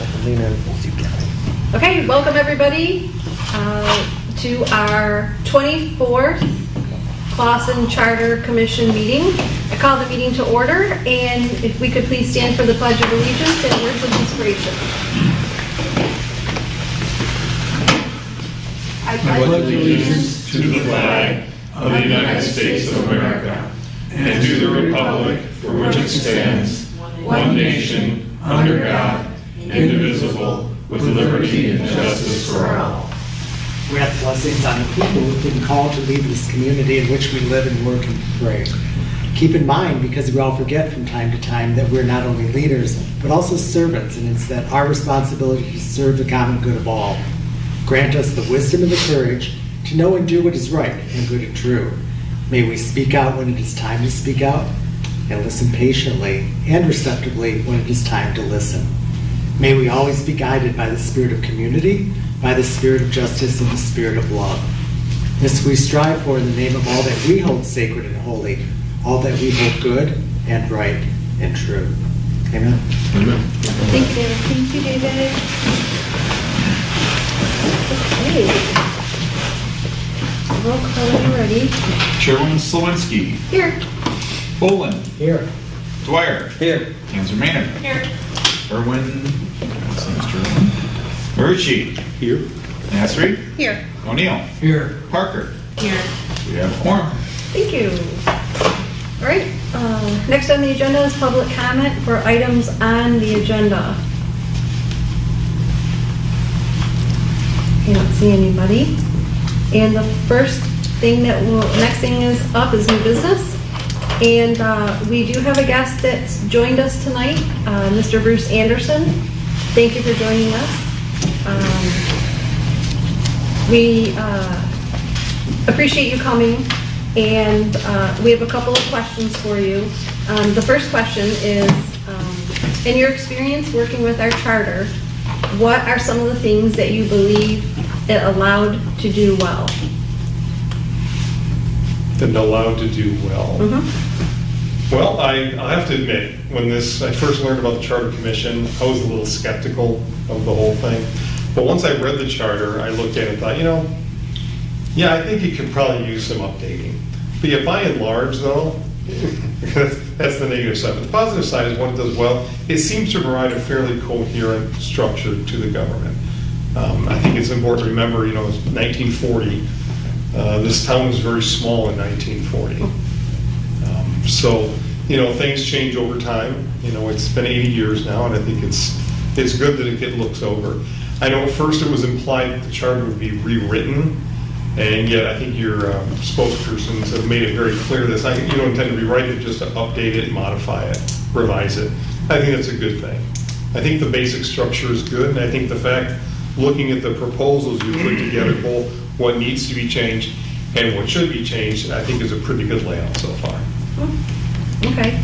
So I can lean in with you, Kelly. Okay, welcome everybody to our 24th Clausen Charter Commission meeting. I call the meeting to order, and if we could please stand for the Pledge of Allegiance and words of inspiration. I pledge allegiance to the flag of the United States of America and to the republic for which it stands, one nation, under God, indivisible, with liberty and justice for all. We have blessings on the people who've been called to lead this community in which we live and work and pray. Keep in mind, because we all forget from time to time, that we're not only leaders, but also servants, and it's that our responsibility to serve the common good of all. Grant us the wisdom and the courage to know and do what is right and good and true. May we speak out when it is time to speak out, and listen patiently and receptively when it is time to listen. May we always be guided by the spirit of community, by the spirit of justice, and the spirit of love. This we strive for in the name of all that we hold sacred and holy, all that we hold good and right and true. Amen. Amen. Thank you, David. Thank you, David. Okay. Roll call when you're ready. Chairwoman Slawinski. Here. Bolin. Here. Dwyer. Here. Kanzer Maynard. Here. Irwin. That's Mr. Irwin. Marucci. Here. Nasri. Here. O'Neill. Here. Parker. Here. We have a quorum. Thank you. All right, next on the agenda is public comment for items on the agenda. I don't see anybody. And the next thing is up is new business. And we do have a guest that's joined us tonight, Mr. Bruce Anderson. Thank you for joining us. We appreciate you coming. And we have a couple of questions for you. The first question is, in your experience working with our charter, what are some of the things that you believe it allowed to do well? That allowed to do well. Mm-hmm. Well, I'll have to admit, when I first learned about the Charter Commission, I was a little skeptical of the whole thing. But once I read the charter, I looked at it and thought, yeah, I think it could probably use some updating. But yeah, by and large, though, that's the negative side. But the positive side is what it does well. It seems to provide a fairly coherent structure to the government. I think it's important to remember, it's 1940. This town was very small in 1940. So, things change over time. It's been 80 years now, and I think it's good that it gets looked over. I know at first it was implied that the charter would be rewritten. And yet, I think your spokespersons have made it very clear that you don't intend to rewrite it, just to update it, modify it, revise it. I think that's a good thing. I think the basic structure is good, and I think the fact, looking at the proposals you put together, both what needs to be changed and what should be changed, I think is a pretty good layout so far. Okay.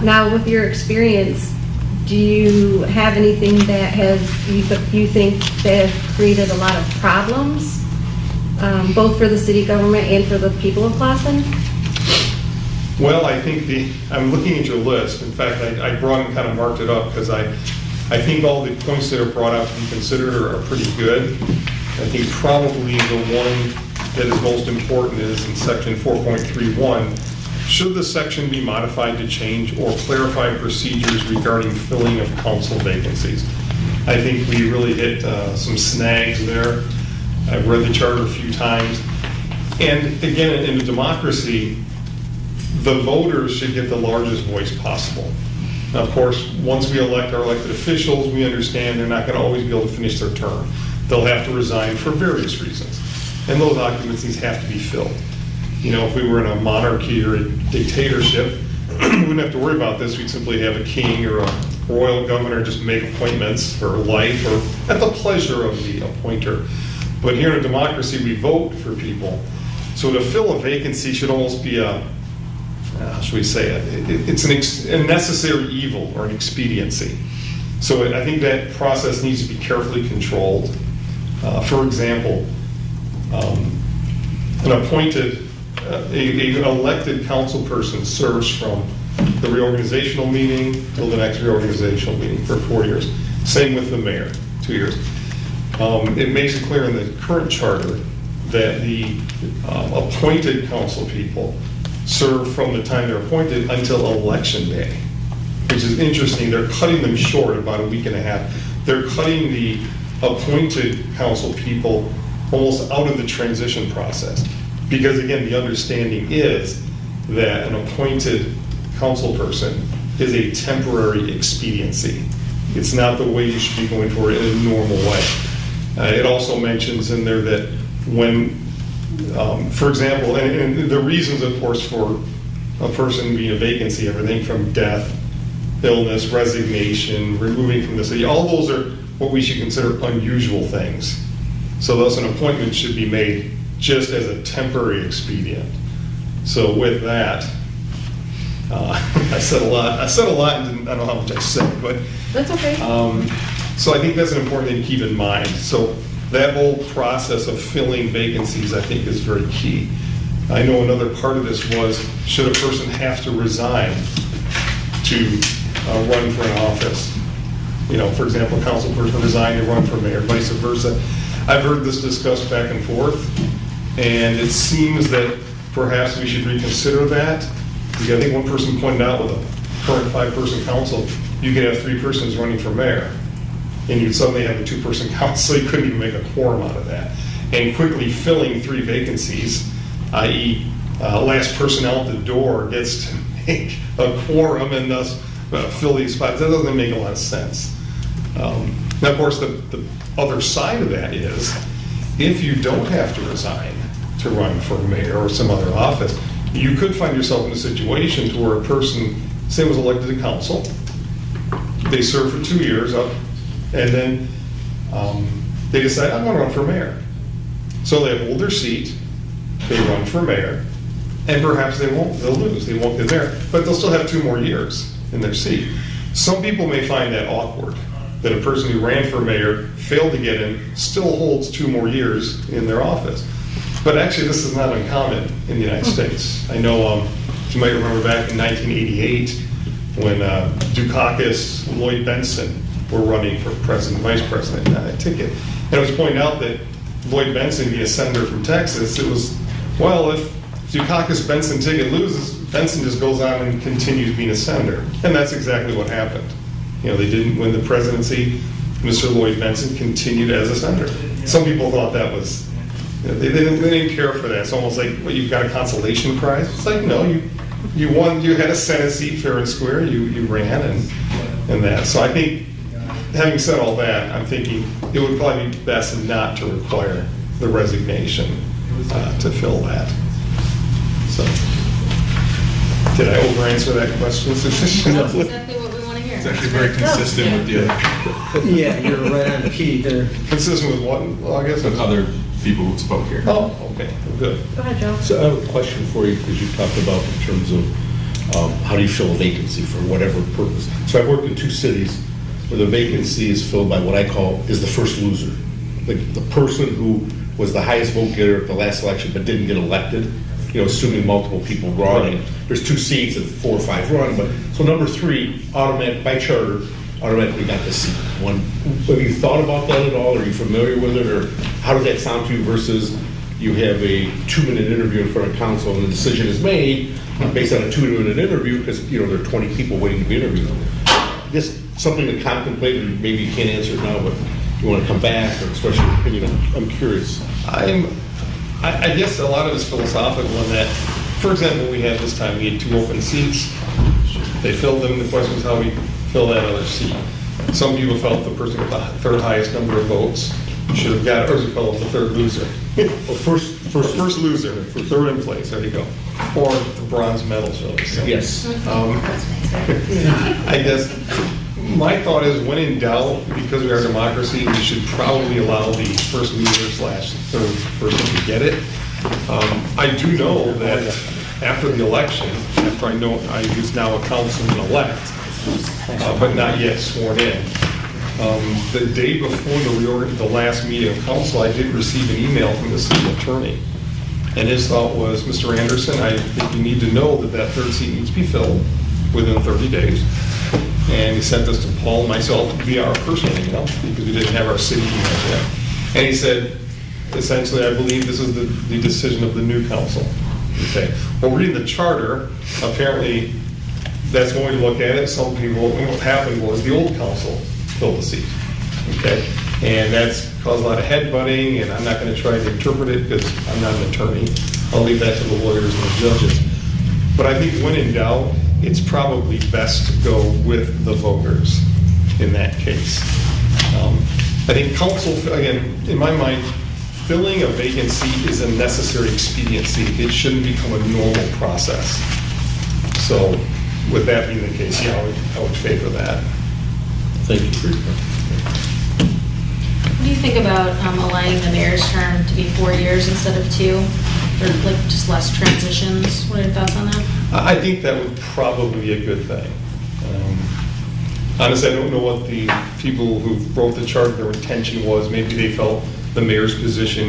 Now, with your experience, do you have anything that you think that have created a lot of problems? Both for the city government and for the people of Clausen? Well, I think I'm looking at your list. In fact, I brought and kind of marked it up because I think all the points that are brought out to be considered are pretty good. I think probably the one that is most important is in section 4.31. Should the section be modified to change or clarify procedures regarding filling of council vacancies? I think we really hit some snags there. I've read the charter a few times. And again, in a democracy, the voters should get the largest voice possible. Now, of course, once we elect our elected officials, we understand they're not going to always be able to finish their term. They'll have to resign for various reasons. And those occupancies have to be filled. If we were in a monarchy or a dictatorship, we wouldn't have to worry about this. We'd simply have a king or a royal governor just make appointments for life or at the pleasure of the appointer. But here in a democracy, we vote for people. So to fill a vacancy should almost be how should we say it? It's a necessary evil or an expediency. So I think that process needs to be carefully controlled. For example, an appointed, an elected council person serves from the reorganizational meeting till the next reorganizational meeting for 4 years. Same with the mayor, 2 years. It makes it clear in the current charter that the appointed council people serve from the time they're appointed until election day, which is interesting. They're cutting them short about a week and a half. They're cutting the appointed council people almost out of the transition process. Because again, the understanding is that an appointed council person is a temporary expediency. It's not the way you should be going for it in a normal way. It also mentions in there that when, for example, and the reasons, of course, for a person being a vacancy, everything from death, illness, resignation, removing from the city, all those are what we should consider unusual things. So thus an appointment should be made just as a temporary expedient. So with that, I said a lot and I don't know how much I said, but That's okay. so I think that's an important thing to keep in mind. So that whole process of filling vacancies, I think, is very key. I know another part of this was, should a person have to resign to run for an office? You know, for example, a council person resigned to run for mayor, vice versa. I've heard this discussed back and forth, and it seems that perhaps we should reconsider that. Because I think one person pointed out with a current 5-person council, you could have 3 persons running for mayor, and you'd suddenly have a 2-person council, you couldn't even make a quorum out of that. And quickly filling 3 vacancies, i.e. Last person out the door gets to make a quorum and thus fill these spots. That doesn't make a lot of sense. Now, of course, the other side of that is, if you don't have to resign to run for mayor or some other office, you could find yourself in a situation to where a person, say, was elected to council, they serve for 2 years up, and then they decide, I want to run for mayor. So they hold their seat, they run for mayor, and perhaps they'll lose, they won't get there, but they'll still have 2 more years in their seat. Some people may find that awkward, that a person who ran for mayor, failed to get in, still holds 2 more years in their office. But actually, this is not uncommon in the United States. I know you might remember back in 1988 when Dukakis, Lloyd Bentsen were running for president, vice president on that ticket. And it was pointed out that Lloyd Bentsen, being a senator from Texas, it was, well, if Dukakis Bentsen ticket loses, Bentsen just goes on and continues being a senator. And that's exactly what happened. You know, they didn't win the presidency. Mr. Lloyd Bentsen continued as a senator. Some people thought that was, they didn't care for that. It's almost like, well, you've got a consolation prize. It's like, no, you won, you had a Senate seat fair and square, you ran and that. So I think, having said all that, I'm thinking it would probably be best not to require the resignation to fill that. So, did I over-answer that question sufficiently? That's exactly what we want to hear. It's actually very consistent with the other, Yeah, you're right on the key there. Consistent with what, well, I guess. with other people who spoke here. Oh, okay, good. Go ahead, Joe. So I have a question for you, because you talked about in terms of how do you fill a vacancy for whatever purpose. So I've worked in 2 cities where the vacancy is filled by what I call is the first loser. The person who was the highest vote getter at the last election but didn't get elected, you know, assuming multiple people run, and there's 2 seats and 4 or 5 run, but, so number 3, automatic, by charter, automatically got the seat. Have you thought about that at all? Are you familiar with it, or how does that sound to you versus you have a 2-minute interview in front of council and the decision is made based on a 2-minute interview because, you know, there are 20 people waiting to be interviewed. Just something to contemplate, and maybe you can't answer it now, but you want to come back or express your opinion. I'm curious. I guess a lot of it's philosophical in that, for example, we had this time, we had 2 open seats. They filled them, the question was how we fill that other seat. Some people felt the person with the 3rd highest number of votes should have got, or is it called the 3rd loser? Well, First loser, for 3rd in place, there you go. Or the bronze medal, shall we say. yes. I guess my thought is, when in doubt, because we are a democracy, we should probably allow the first loser / 3rd person to get it. I do know that after the election, after I know I was now a councilman-elect, but not yet sworn in, the day before the last meeting of council, I did receive an email from the city attorney. And his thought was, Mr. Anderson, I think you need to know that 3rd seat needs to be filled within 30 days. And he sent this to Paul and myself via our personal email, because we didn't have our city email yet. And he said, essentially, I believe this is the decision of the new council. Okay. Well, reading the charter, apparently, that's one way to look at it. Some people, and what happened was the old council filled the seat. Okay. And that's caused a lot of headbutting, and I'm not going to try to interpret it because I'm not an attorney. I'll leave that to the lawyers and the judges. But I think when in doubt, it's probably best to go with the voters in that case. I think council, again, in my mind, filling a vacant seat is a necessary expediency. It shouldn't become a normal process. So with that being the case, yeah, I would favor that. Thank you for your comment. What do you think about aligning the mayor's term to be 4 years instead of 2? Or like just less transitions? What are your thoughts on that? I think that would probably be a good thing. Honestly, I don't know what the people who wrote the charter, their intention was. Maybe they felt the mayor's position,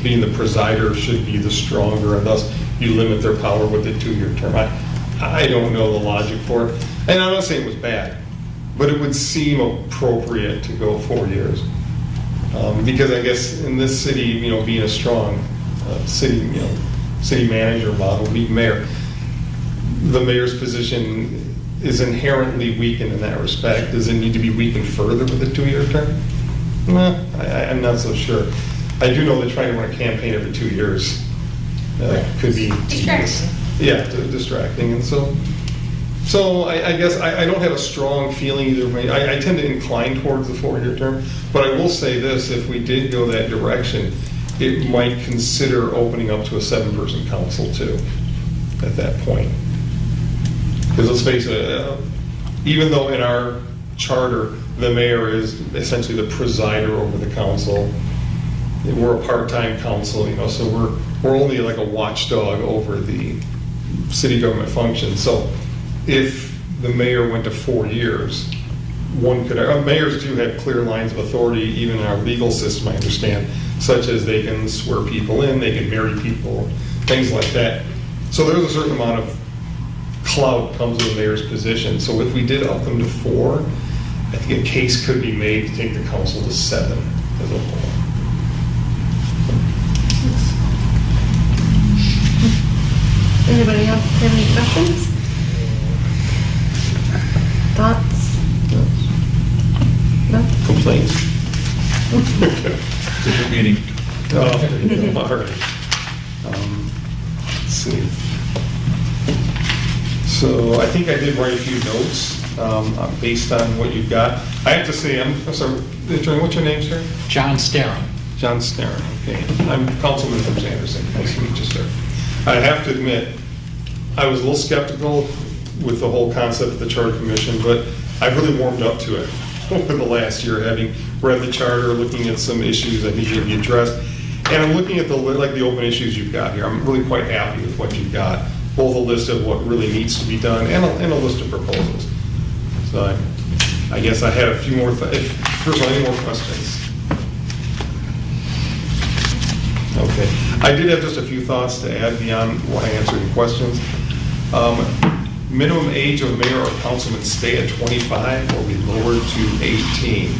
being the presider, should be the stronger, and thus you limit their power with a 2-year term. I don't know the logic for it. And I'm not saying it was bad, but it would seem appropriate to go 4 years. Because I guess in this city, being a strong city manager model, being mayor, the mayor's position is inherently weakened in that respect. Does it need to be weakened further with a 2-year term? No, I'm not so sure. I do know that trying to run a campaign every 2 years could be tedious. Yeah, distracting. And so I guess I don't have a strong feeling either way. I tend to incline towards the 4-year term, but I will say this: if we did go that direction, it might consider opening up to a 7-person council too at that point. Because let's face it, even though in our charter the mayor is essentially the presider over the council, we're a part-time council, so we're only like a watchdog over the city government function. So if the mayor went to 4 years, one could, mayors do have clear lines of authority, even in our legal system, I understand, such as they can swear people in, they can marry people, things like that. So there's a certain amount of clout comes with the mayor's position. So if we did up them to 4, I think a case could be made to take the council to 7 as a whole. Anybody else have any questions? Thoughts? No? Complaints? Different meeting. All right. Let's see. So I think I did write a few notes based on what you've got. I have to say, I'm sorry, Attorney, what's your name, sir? John Starron. John Starron, okay. I'm Councilman from Sanderson. Nice to meet you, sir. I have to admit, I was a little skeptical with the whole concept of the Charter Commission, but I've really warmed up to it over the last year, having read the charter, looking at some issues I think should be addressed. And I'm looking at the open issues you've got here. I'm really quite happy with what you've got, both a list of what really needs to be done and a list of proposals. So I guess I had a few more, first of all, any more questions? Okay. I did have just a few thoughts to add beyond what I answered in questions. Minimum age of mayor or councilman stay at 25 or be lowered to 18.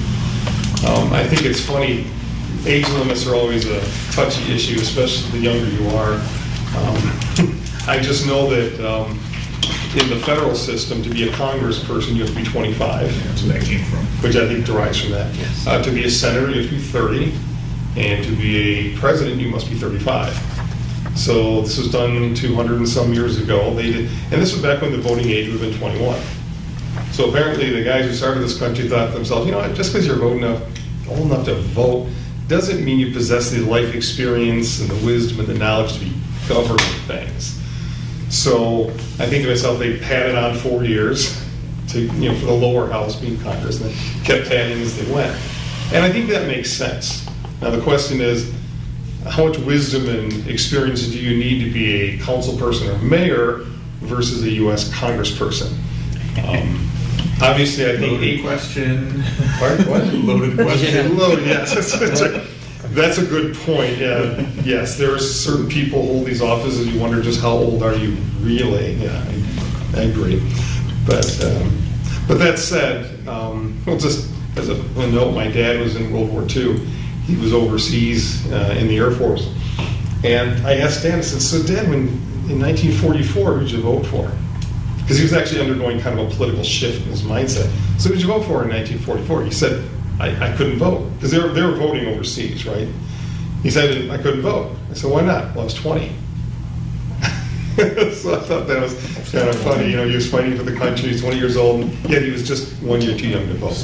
I think it's funny, age limits are always a touchy issue, especially the younger you are. I just know that in the federal system, to be a congressperson, you have to be 25. That's where that came from. Which I think derives from that. Yes. To be a senator, you have to be 30, and to be a president, you must be 35. So this was done 200 and some years ago. They did, and this was back when the voting age would have been 21. So apparently the guys who started this country thought to themselves, just because you're old enough to vote doesn't mean you possess the life experience and the wisdom and the knowledge to be governing things. So I think to myself, they padded on 4 years to, for the lower house being Congress, and then kept padding as they went. And I think that makes sense. Now the question is, how much wisdom and experience do you need to be a council person or mayor versus a U.S. congressperson? Obviously, I think Loaded question. Pardon, what? Loaded question. Loaded, yes. That's a good point. Yeah. Yes, there are certain people who hold these offices, you wonder just how old are you really? Yeah, I agree. But But that said, well, just as a note, my dad was in World War II. He was overseas in the Air Force. And I asked Dad, I said, so Dad, when in 1944, who'd you vote for? Because he was actually undergoing kind of a political shift in his mindset. So who'd you vote for in 1944? He said, I couldn't vote. Because they were voting overseas, right? He said, I couldn't vote. I said, why not? Well, I was 20. So I thought that was kind of funny. You know, he was fighting for the country, he's 20 years old, and yet he was just 1 year too young to vote.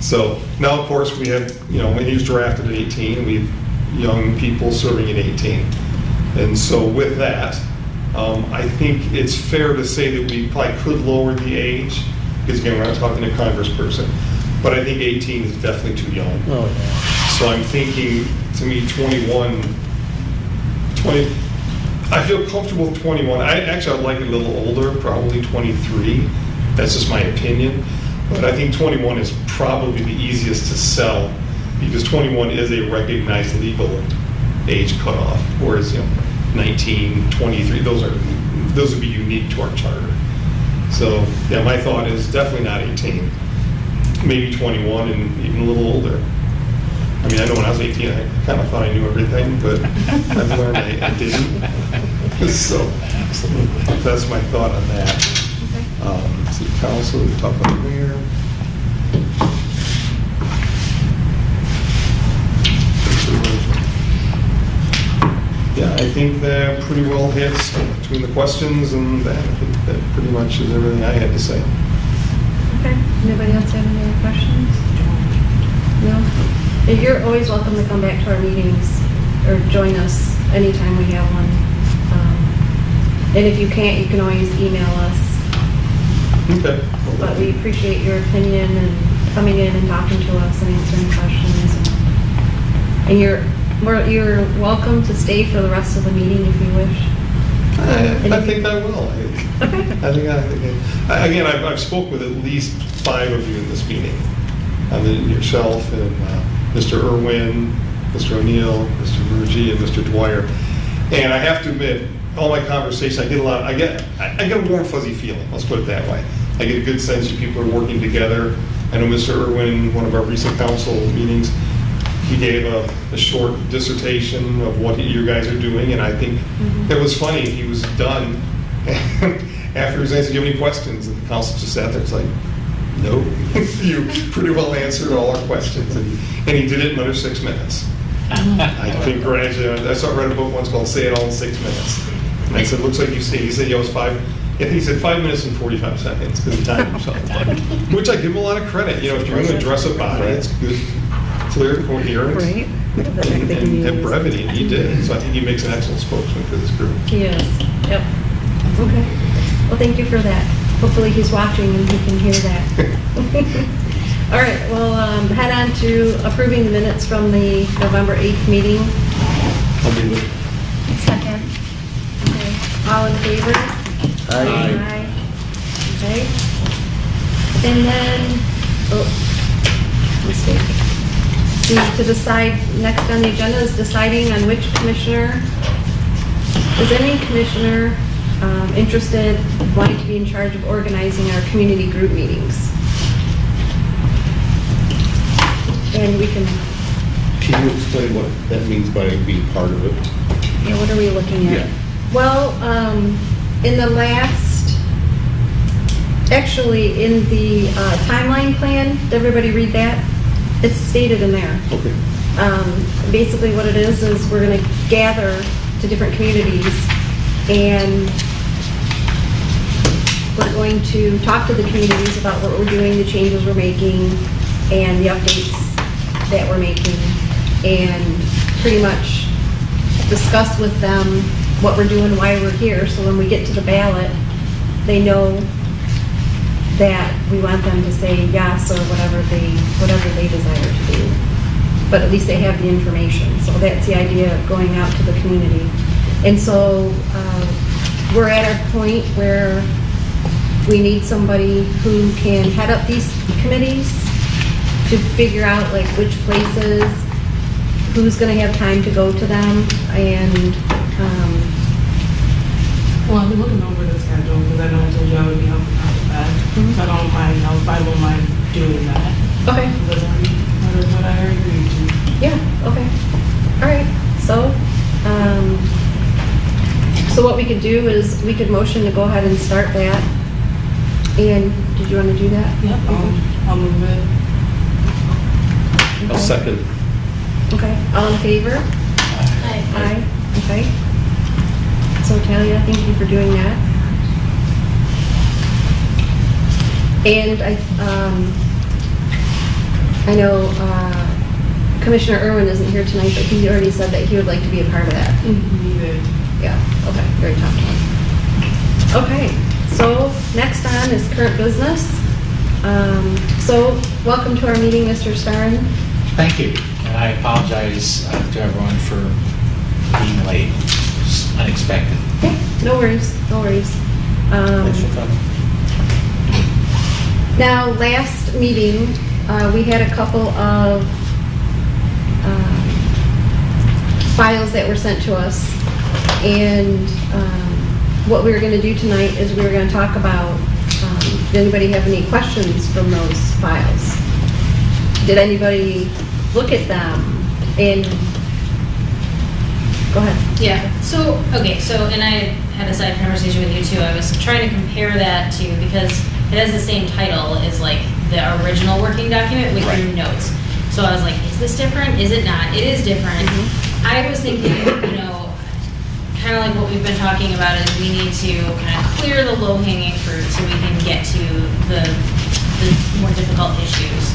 So now, of course, we have, you know, when he was drafted at 18, we have young people serving at 18. And so with that, I think it's fair to say that we probably could lower the age, because again, we're not talking to a congressperson, but I think 18 is definitely too young. Oh, yeah. So I'm thinking, to me, 20, I feel comfortable with 21. I'd like it a little older, probably 23. That's just my opinion. But I think 21 is probably the easiest to sell, because 21 is a recognized legal age cutoff, whereas, you know, 19, 23, those would be unique to our charter. So, yeah, my thought is definitely not 18. Maybe 21 and even a little older. I mean, I know when I was 18, I kind of thought I knew everything, but I've learned I didn't. So that's my thought on that. City council, we talked about the mayor. Yeah, I think that pretty well hits between the questions and that. I think that pretty much is everything I had to say. Okay, anybody else have any other questions? No? And you're always welcome to come back to our meetings or join us anytime we have one. And if you can't, you can always email us. Okay. But we appreciate your opinion and coming in and talking to us and answering questions. And you're welcome to stay for the rest of the meeting if you wish. I think I will. Again, I've spoken with at least 5 of you in this meeting. Yourself and Mr. Irwin, Mr. O'Neill, Mr. Murgy, and Mr. Dwyer. And I have to admit, all my conversations, I get a warm, fuzzy feeling, let's put it that way. I get a good sense that people are working together. I know Mr. Irwin, in one of our recent council meetings, he gave a short dissertation of what you guys are doing, and I think it was funny. He was done, and after he was answered, do you have any questions? And the council just sat there, it's like, no, you pretty well answered all our questions, and he did it in under 6 minutes. I congratulate him. I read a book once called Say It All in 6 Minutes. And I said, looks like you say, he said, yeah, it was 5. Yeah, he said 5 minutes and 45 seconds, because he timed himself. Which I give him a lot of credit. You know, if you're going to address a body, it's good, clear, coherent, Right. and have brevity, and he did. So I think he makes an excellent spokesman for this group. He is. Yep. Okay. Well, thank you for that. Hopefully he's watching and he can hear that. All right, well, head on to approving the minutes from the November 8th meeting. I'll be with. Second. Okay. All in favor? Aye. Okay. And then, mistake. See, to decide, next on the agenda is deciding on which commissioner, is any commissioner interested, wanting to be in charge of organizing our community group meetings? And we can, Can you explain what that means by being part of it? yeah, what are we looking at? Yeah. Well, in the last, actually, in the timeline plan, did everybody read that? It's stated in there. Okay. Basically what it is we're going to gather to different communities and we're going to talk to the communities about what we're doing, the changes we're making, and the updates that we're making, and pretty much discuss with them what we're doing, why we're here, so when we get to the ballot, they know that we want them to say yes or whatever they desire to do. But at least they have the information. So that's the idea of going out to the community. And so we're at a point where we need somebody who can head up these committees to figure out like which places, who's going to have time to go to them, and Well, I've been looking over the schedule because I know I told you I would be helping out with that. that. I don't mind, I don't mind doing that. Okay, But that is what I agreed to. yeah, okay. All right, so what we could do is we could motion to go ahead and start that. And did you want to do that? Yep, I'll move it. I'll second. Okay, all in favor? Aye. Okay. So Talia, thank you for doing that. And I know Commissioner Irwin isn't here tonight, but he already said that he would like to be a part of that. Leave it. Yeah, okay, very top one. Okay, so next on is current business. So welcome to our meeting, Mr. Starn. Thank you, and I apologize to everyone for being late. It's unexpected. Okay, no worries, no worries. Thanks for coming. Now, last meeting, we had a couple of files that were sent to us, and what we were going to do tonight is we were going to talk about, did anybody have any questions from those files? Did anybody look at them? And, go ahead. Yeah, so, okay, and I had a side conversation with you too. I was trying to compare that to, because it has the same title as like the original working document with your notes. So I was like, is this different? Is it not? It is different. I was thinking, kind of like what we've been talking about is we need to kind of clear the low-hanging fruit so we can get to the more difficult issues.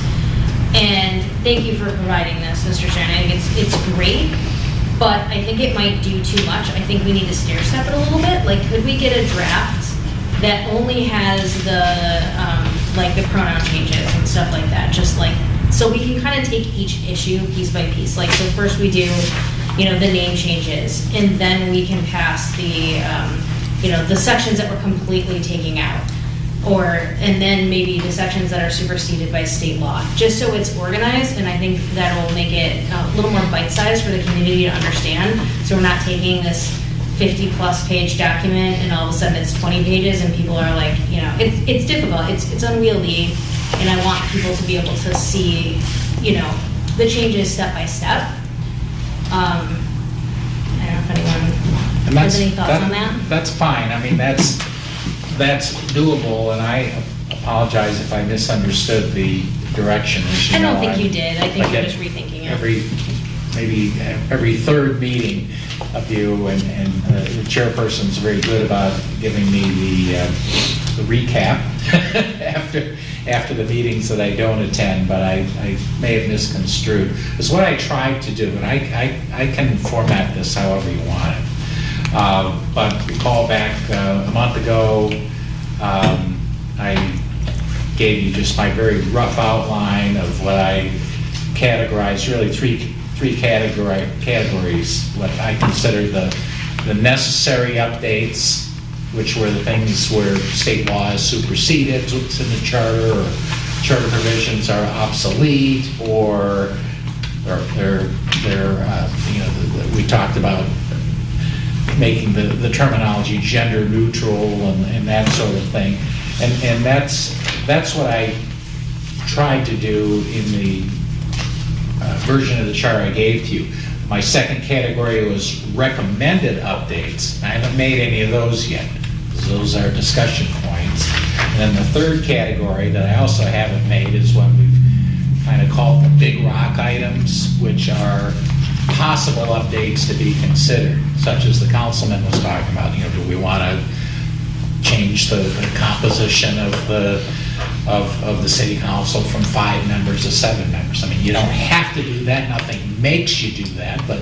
And thank you for providing this, Mr. Stern. I think it's great, but I think it might do too much. I think we need to stair step it a little bit. Like, could we get a draft that only has the like the pronoun changes and stuff like that? Just like, so we can kind of take each issue piece by piece. Like, so first we do, the name changes, and then we can pass the, the sections that we're completely taking out. And then maybe the sections that are superseded by state law, just so it's organized, and I think that'll make it a little more bite-sized for the community to understand, so we're not taking this 50-plus page document and all of a sudden it's 20 pages and people are like, it's difficult, it's unwieldy, and I want people to be able to see, the changes step by step. I don't know if anyone has any thoughts on that? That's fine. I mean, that's doable, and I apologize if I misunderstood the direction. As you I don't know, think you did. I think I you're get just rethinking it. Every third meeting of you, and the chairperson's very good about giving me the recap after the meetings that I don't attend, but I may have misconstrued. It's what I tried to do, and I can format this however you want it. But recall back a month ago, I gave you just my very rough outline of what I categorized, really three categories, what I consider the necessary updates, which were the things where state law is superseded, what's in the charter, or charter provisions are obsolete, or they're we talked about making the terminology gender neutral and that sort of thing. And that's what I tried to do in the version of the chart I gave to you. My second category was recommended updates. I haven't made any of those yet, because those are discussion points. And then the third category that I also haven't made is what we've kind of called the big rock items, which are possible updates to be considered, such as the councilman was talking about. Do we want to change the composition of the city council from 5 members to 7 members? I mean, you don't have to do that. Nothing makes you do that, but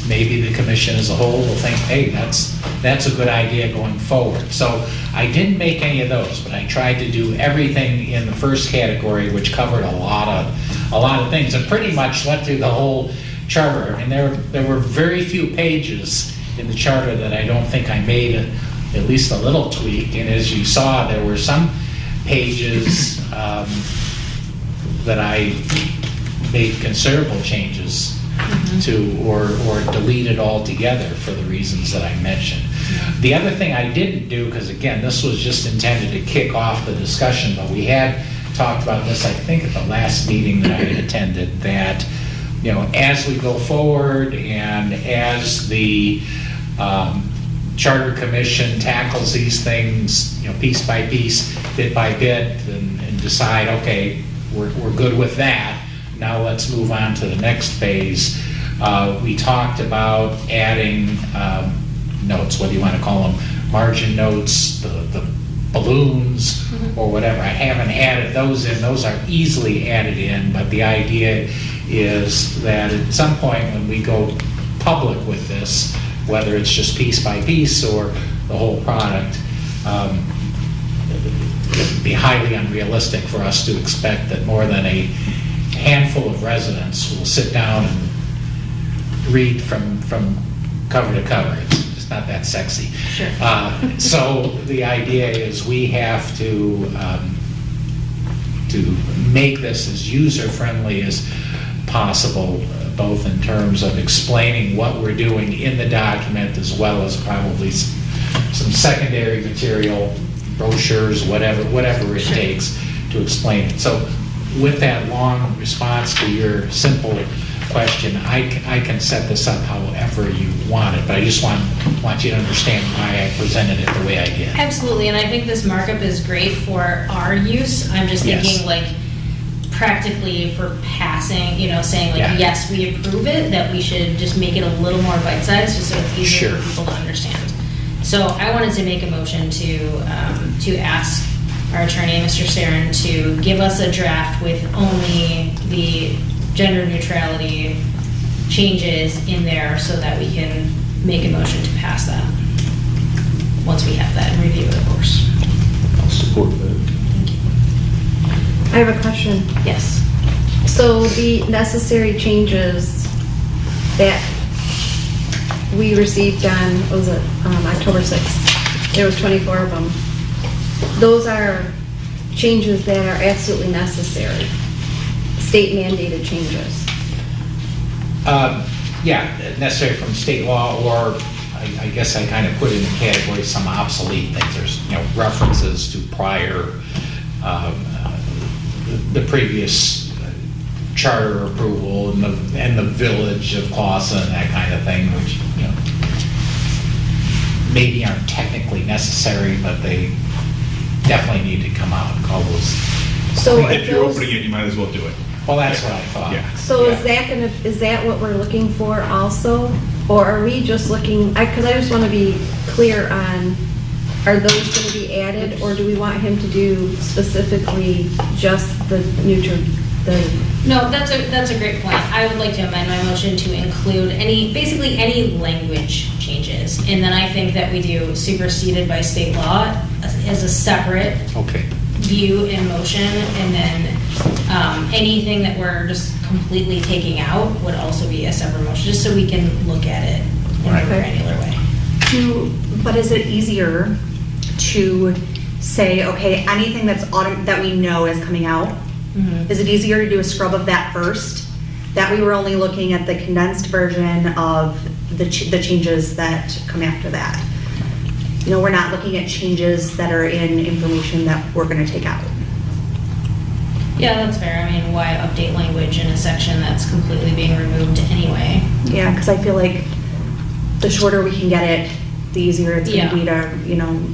maybe the commission as a whole will think, hey, that's a good idea going forward. So I didn't make any of those, but I tried to do everything in the first category, which covered a lot of things, and pretty much went through the whole charter. I mean, there were very few pages in the charter that I don't think I made at least a little tweak. And as you saw, there were some pages that I made considerable changes to, or deleted altogether for the reasons that I mentioned. The other thing I didn't do, because again, this was just intended to kick off the discussion, but we had talked about this, I think, at the last meeting that I had attended, that, as we go forward and as the Charter Commission tackles these things, piece by piece, bit by bit, and decide, okay, we're good with that. Now let's move on to the next phase. We talked about adding notes, what do you want to call them, margin notes, the balloons, or whatever. I haven't added those in. Those are easily added in, but the idea is that at some point when we go public with this, whether it's just piece by piece or the whole product, it would be highly unrealistic for us to expect that more than a handful of residents will sit down and read from cover to cover. It's not that sexy. Sure. So the idea is we have to make this as user-friendly as possible, both in terms of explaining what we're doing in the document, as well as probably some secondary material, brochures, whatever it takes to explain it. So with that long response to your simple question, I can set this up however you want it, but I just want you to understand why I presented it the way I did. Absolutely, and I think this markup is great for our use. I'm just thinking practically for passing, saying yes, we approve it, that we should just make it a little more bite-sized, just so it's easier for people to understand. So I wanted to make a motion to ask our attorney, Mr. Sarin, to give us a draft with only the gender neutrality changes in there so that we can make a motion to pass that once we have that and review it, of course. I'll support that. I have a question. Yes. So the necessary changes that we received on, what was it, October 6th? There was 24 of them. Those are changes that are absolutely necessary, state mandated changes. Necessary from state law, or I guess I kind of put in the category some obsolete things. There's references to prior, the previous charter approval and the village of Clausen and that kind of thing, which maybe aren't technically necessary, but they definitely need to come out. Call those. So If you're opening it, you might as well do it. Well, that's what I thought. Yeah. So is that what we're looking for also? Or are we just looking, because I just want to be clear on, are those going to be added, or do we want him to do specifically just the No, that's a great point. I would like to amend my motion to include basically any language changes. And then I think that we do superseded by state law as a separate view in motion. And then anything that we're just completely taking out would also be a separate motion, just so we can look at it in a granular way. But is it easier to say, okay, anything that we know is coming out, is it easier to do a scrub of that first? That we were only looking at the condensed version of the changes that come after that. We're not looking at changes that are in information that we're going to take out. Yeah, that's fair. I mean, why update language in a section that's completely being removed anyway? Yeah, because I feel like the shorter we can get it, the easier it's going to be to,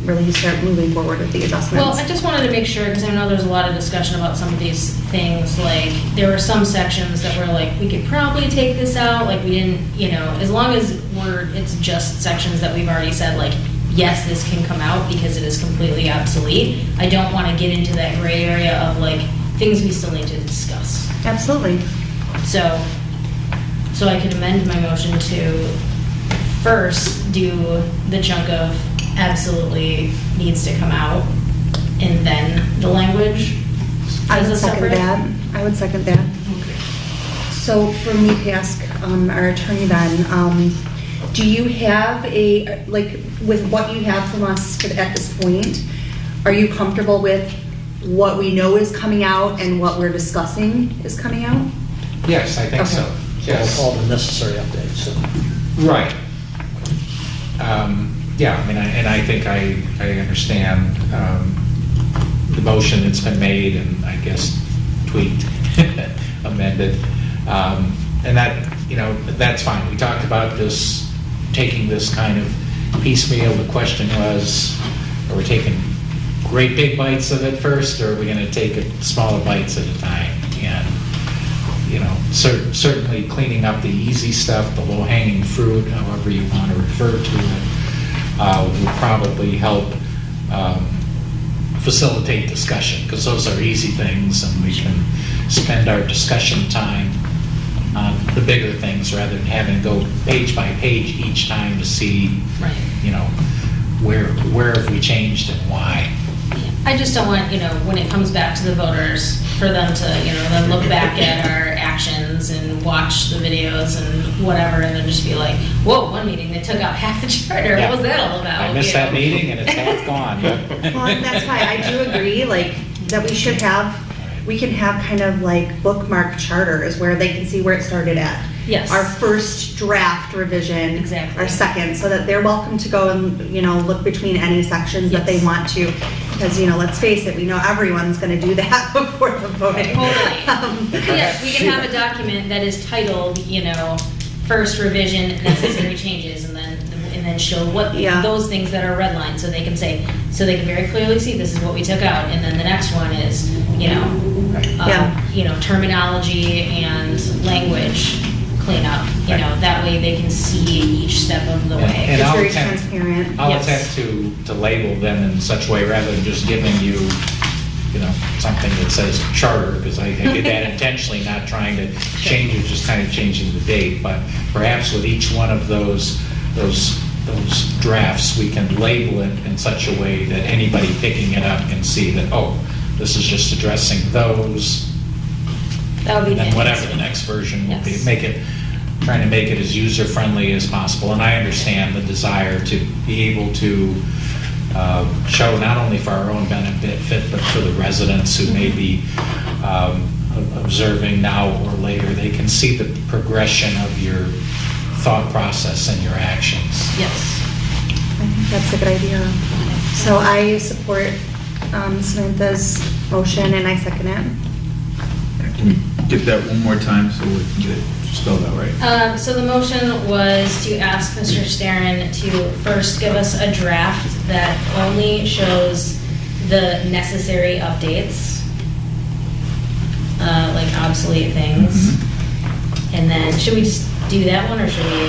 really start moving forward with the adjustments. Well, I just wanted to make sure, because I know there's a lot of discussion about some of these things, like, there were some sections that were like, we could probably take this out, like, we didn't, as long as it's just sections that we've already said, like, yes, this can come out because it is completely obsolete. I don't want to get into that gray area of, like, things we still need to discuss. Absolutely. So I could amend my motion to first do the chunk of absolutely needs to come out, and then the language I as would a second separate. that. I would second that. So for me to ask our attorney then, do you have with what you have from us at this point, are you comfortable with what we know is coming out and what we're discussing is coming out? Yes, I think so. Yes. All the necessary updates. Right. Yeah, I mean, I think I understand the motion that's been made and I guess tweaked, amended. And that, that's fine. We talked about this, taking this kind of piecemeal. The question was, are we taking great big bites of it first, or are we going to take it smaller bites at a time? And, certainly cleaning up the easy stuff, the low-hanging fruit, however you want to refer to it, will probably help facilitate discussion, because those are easy things, and we can spend our discussion time on the bigger things rather than having to go page by page each time to see, Right. where have we changed and why. I just don't want, when it comes back to the voters, for them to, then look back at our actions and watch the videos and whatever, and then just be like, whoa, one meeting, they took out half the charter, Yeah. what was that all about? I missed that meeting and it's half gone. Well, and that's why I do agree, that we can have kind of like bookmark charters where they can see where it started at. Yes. Our first draft revision. Exactly. Our second, so that they're welcome to go and, look between any sections that they Yes. want to. Because, let's face it, we know everyone's gonna do that before the voting. Totally. Yes, we can have a document that is titled, first revision, necessary changes, and then show what, Yeah. those things that are redlined, so they can very clearly see, this is what we took out, and then the next one is, Yeah. terminology and language cleanup, that way they can see each step of the way. And It's I'll very attempt- transparent. I'll Yes. attempt to label them in such a way, rather than just giving you, something that says charter, because I did that intentionally, not trying to change it, just kind of changing the date. But perhaps with each one of those drafts, we can label it in such a way that anybody picking it up can see that, oh, this is just addressing those, That would be and then whatever the fantastic. next version will be. Yes. Trying to make it as user-friendly as possible. And I understand the desire to be able to show not only for our own benefit, but for the residents who may be observing now or later. They can see the progression of your thought process and your actions. Yes. I think that's a good idea. So I support Samantha's motion and I second it. Can we get that one more time so we can get it spelled out right? So the motion was to ask Mr. Starren to first give us a draft that only shows the necessary updates, like obsolete things. And then, should we just do that one, or should we,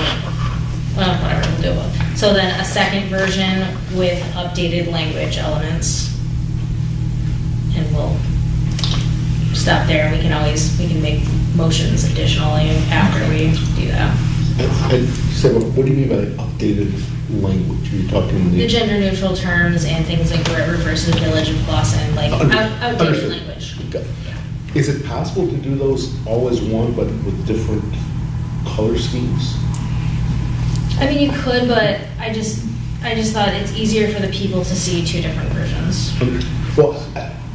well, whatever, we'll do it. So then a second version with updated language elements. And we'll stop there, and we can make motions additionally after we do that. And so what do you mean by updated language? Are you talking The gender neutral terms and things like where it refers to the village of Clausen, like outdated Understood. language. Okay. Is it possible to do those all as one, but with different color schemes? I mean, you could, but I just thought it's easier for the people to see two different versions. Well,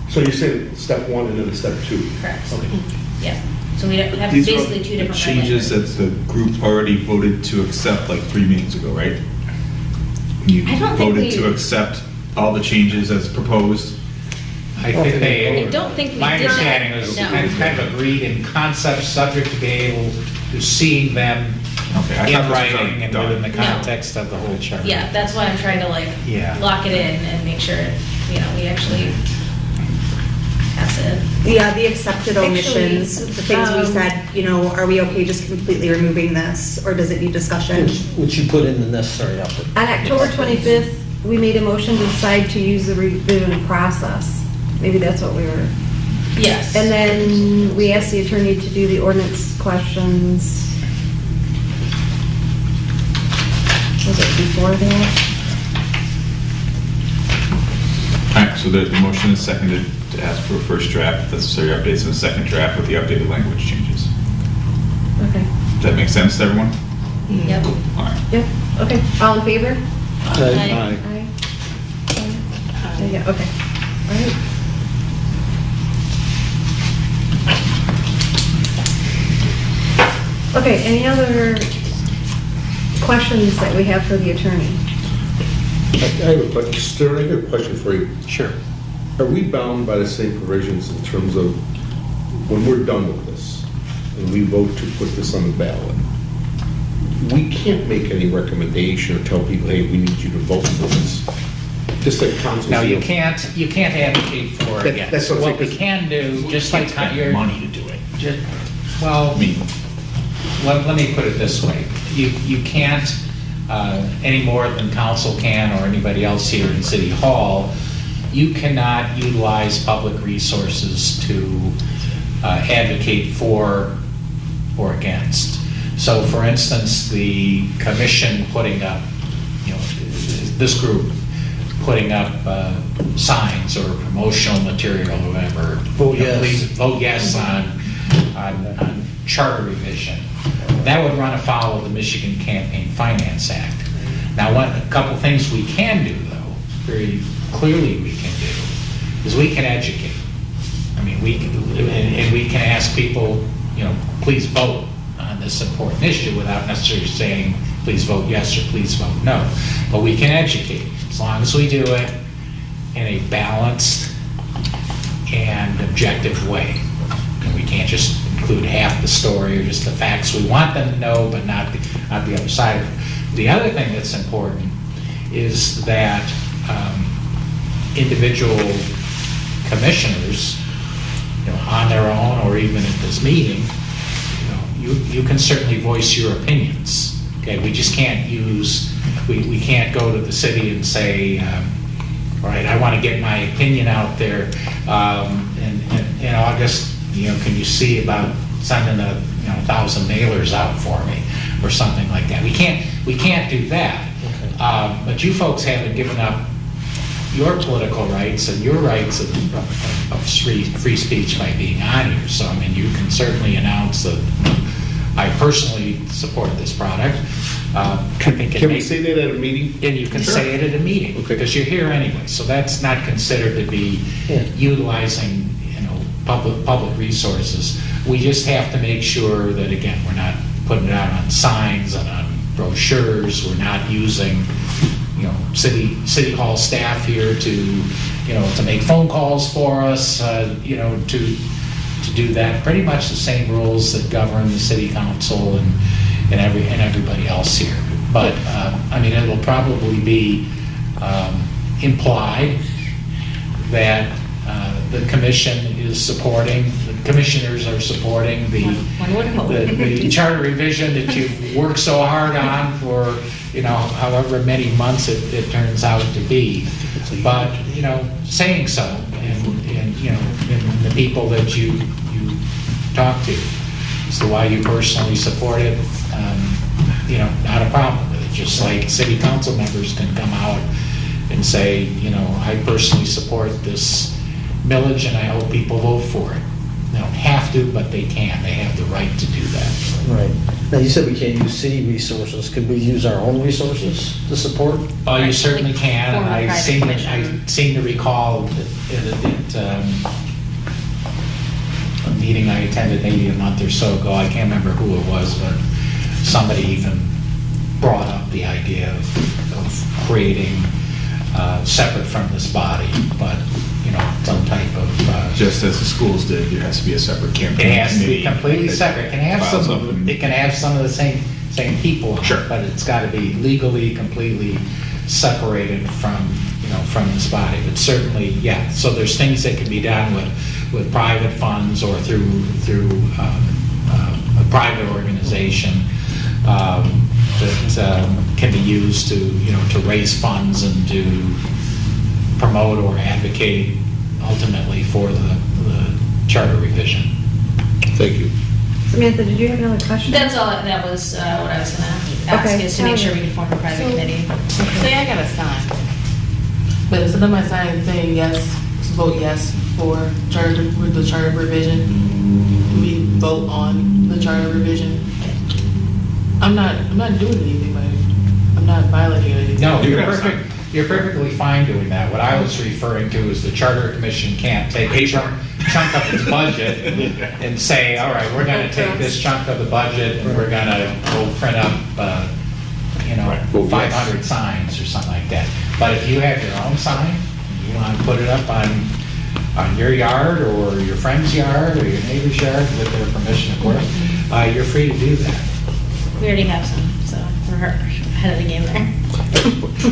so you're saying step one and then a step two? Correct. Okay. Yeah. So we have These are basically two the different changes that renditions. the group already voted to accept like 3 meetings ago, right? You I don't think voted to we- accept all the changes as proposed. I think they. I don't think we My did that. understanding was No. kind of agreed in concept, subject to be able to seeing them Okay, I in thought this was writing already and done. within the No. context of the whole charter. Yeah, that's why I'm trying to Yeah. lock it in and make sure, we actually pass it. Yeah, the accepted omissions, Actually, the things we said, are we okay just completely removing this, or does it need discussion? Which you put in the necessary effort. On October 25th, we made a motion to decide to use the revision process. Maybe that's what we were. Yes. And then we asked the attorney to do the ordinance questions. Was it before that? All right, so the motion is seconded to ask for a first draft, necessary updates, and a second draft with the updated language changes. Okay. Does that make sense to everyone? Yep. All right. Yep, okay. All in favor? Aye. Aye. Yeah, okay. All right. Okay, any other questions that we have for the attorney? I have a question, Stern, I have a question for you. Sure. Are we bound by the same provisions in terms of when we're done with this and we vote to put this on the ballot? We can't make any recommendation or tell people, hey, we need you to vote for this. Just like council. Now, you can't advocate for or That- against. that's what I'm What we saying, can do, just like you're. Money to do it. Well, let me put it this way. You can't, any more than council can or anybody else here in City Hall, you cannot utilize public resources to advocate for or against. So for instance, the commission putting up, this group putting up signs or promotional material or whatever. Vote yes. Please vote yes on charter revision. That would run afoul of the Michigan Campaign Finance Act. Now, a couple things we can do, though, very clearly we can do, is we can educate. I mean, we can ask people, please vote on this important issue without necessarily saying, please vote yes or please vote no. But we can educate, as long as we do it in a balanced and objective way. And we can't just include half the story or just the facts we want them to know, but not the other side of it. The other thing that's important is that individual commissioners, on their own or even at this meeting, you can certainly voice your opinions. Okay, we just can't we can't go to the city and say, all right, I want to get my opinion out there in August. Can you see about sending 1,000 mailers out for me or something like that? We can't do that. Okay. But you folks haven't given up your political rights and your rights of free speech by being on here. So, I mean, you can certainly announce that I personally support this product. Can we say that at a meeting? And you can Sure. say it at a meeting, Okay. because you're here anyway. So that's not considered to be utilizing, public resources. We just have to make sure that, again, we're not putting it out on signs and on brochures. We're not using, city hall staff here to make phone calls for us, to do that. Pretty much the same rules that govern the city council and everybody else here. But, it'll probably be implied that the commission is supporting, the commissioners are supporting the charter revision that you've worked so hard on for, however many months it turns out to be. But, saying so, and the people that you talk to, as to why you personally support it, not a problem with it. Just like city council members can come out and say, I personally support this millage and I hope people vote for it. They don't have to, but they can. They have the right to do that. Right. Now, you said we can't use city resources. Could we use our own resources to support? Oh, you certainly can. Form a I private commission. seem to recall at a meeting I attended maybe a month or so ago, I can't remember who it was, but somebody even brought up the idea of creating, separate from this body, but, some type of... Just as the schools did, there has to be a separate campaign. It has to be committee completely that separate. It can have files some, something. it can have some of the same people on it, Sure. but it's got to be legally completely separated from this body. But certainly, yeah, so there's things that can be done with private funds or through a private organization that can be used to raise funds and to promote or advocate ultimately for the charter revision. Thank you. Samantha, did you have another question? That's all, that was what I was gonna ask, Okay. is to make sure we could form a private committee. Say I got a sign, but instead of my sign saying yes, vote yes for the charter revision, we vote on the charter revision. I'm not doing anything, but I'm not violating anything. No, You you're can have perfect. You're perfectly fine doing that. What I was referring to is the Charter Commission can't take a chunk of its budget and say, all right, we're going to take this chunk of the budget and we're going to go print up, Vote yes. 500 signs or something like that. But if you have your own sign, you want to put it up on your yard or your friend's yard or your neighbor's yard with their permission, of course, you're free to do that. We already have some, so we're ahead of the game there.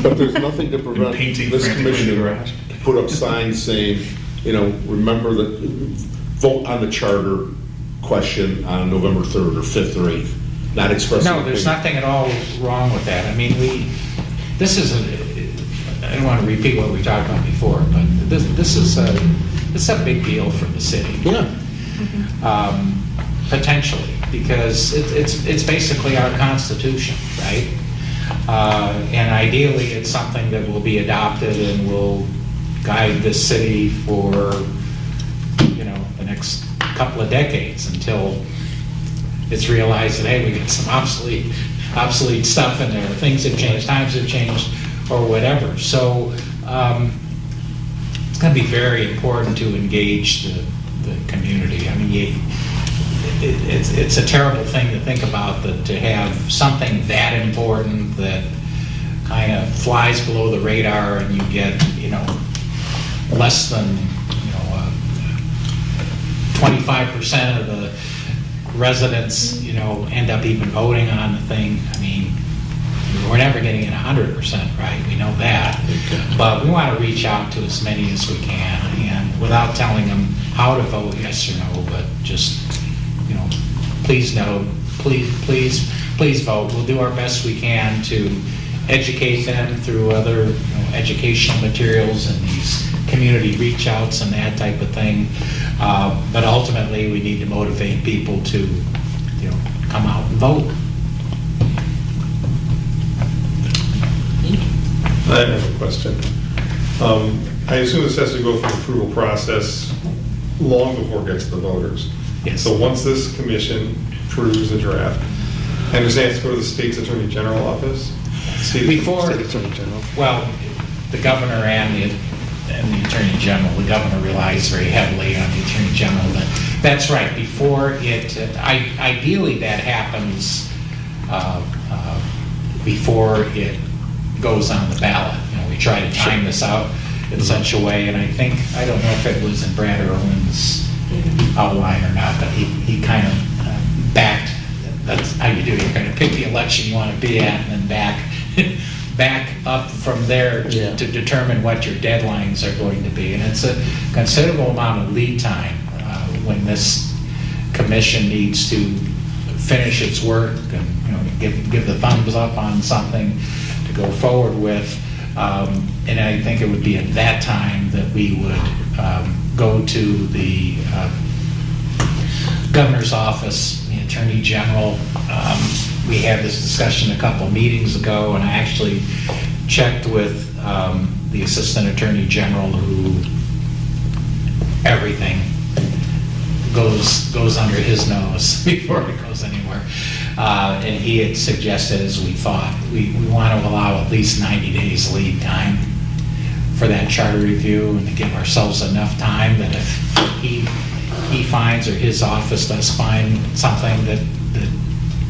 But there's nothing to prevent painting this frantically in commission the garage. to put up signs saying, remember that, vote on the charter question on November 3rd or 5th or 8th, not expressing. No, there's opinion. nothing at all wrong with that. I mean, this is I don't want to repeat what we talked about before, but this is a big deal for the city. Yeah. Potentially, because it's basically our constitution, right? And ideally, it's something that will be adopted and will guide the city for, the next couple of decades until it's realized that, hey, we got some obsolete stuff in there, things have changed, times have changed, or whatever. So it's going to be very important to engage the community. I mean, it's a terrible thing to think about, that to have something that important that kind of flies below the radar and you get, less than, 25% of the residents, end up even voting on the thing. I mean, we're never getting it 100% right, we know that. But we want to reach out to as many as we can, and without telling them how to vote, yes or no, but just, please no, please vote. We'll do our best we can to educate them through other educational materials and these community reach outs and that type of thing. But ultimately, we need to motivate people to, come out and vote. I have a question. I assume this has to go through the approval process long before it gets to the voters. Yes. So once this commission approves the draft, I understand it's go to the state's attorney general office? Before, State Attorney General. well, the governor and the attorney general, the governor relies very heavily on the attorney general, but that's right, before it, ideally that happens before it goes on the ballot. We try to time this out in such a way, and I don't know if it was in Brad Irwin's outline or not, but he kind of backed, that's how you do it, you're going to pick the election you want to be at and then back up from there Yeah. to determine what your deadlines are going to be. And it's a considerable amount of lead time when this commission needs to finish its work and give the thumbs up on something to go forward with. And I think it would be at that time that we would go to the governor's office, the attorney general. We had this discussion a couple of meetings ago, and I actually checked with the assistant attorney general, who everything goes under his nose before it goes anywhere. And he had suggested, as we thought, we want to allow at least 90 days lead time for that charter review, and to give ourselves enough time that if he finds, or his office does find something that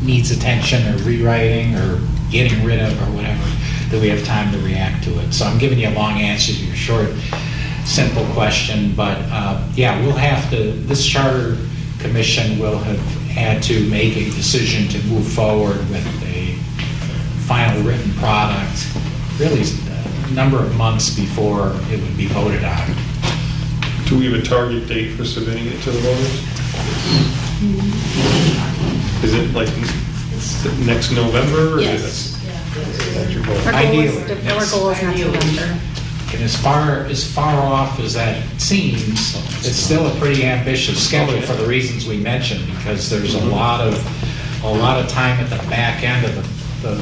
needs attention or rewriting or getting rid of or whatever, that we have time to react to it. So I'm giving you a long answer to your short, simple question, but yeah, we'll have to, this charter commission will have had to make a decision to move forward with a final written product, really a number of months before it would be voted on. Do we have a target date for submitting it to the voters? Is it like next November? Or is Yes. that your goal? Our goal is not November. And as far off as that seems, it's still a pretty ambitious schedule for the reasons we mentioned, because there's a lot of time at the back end of the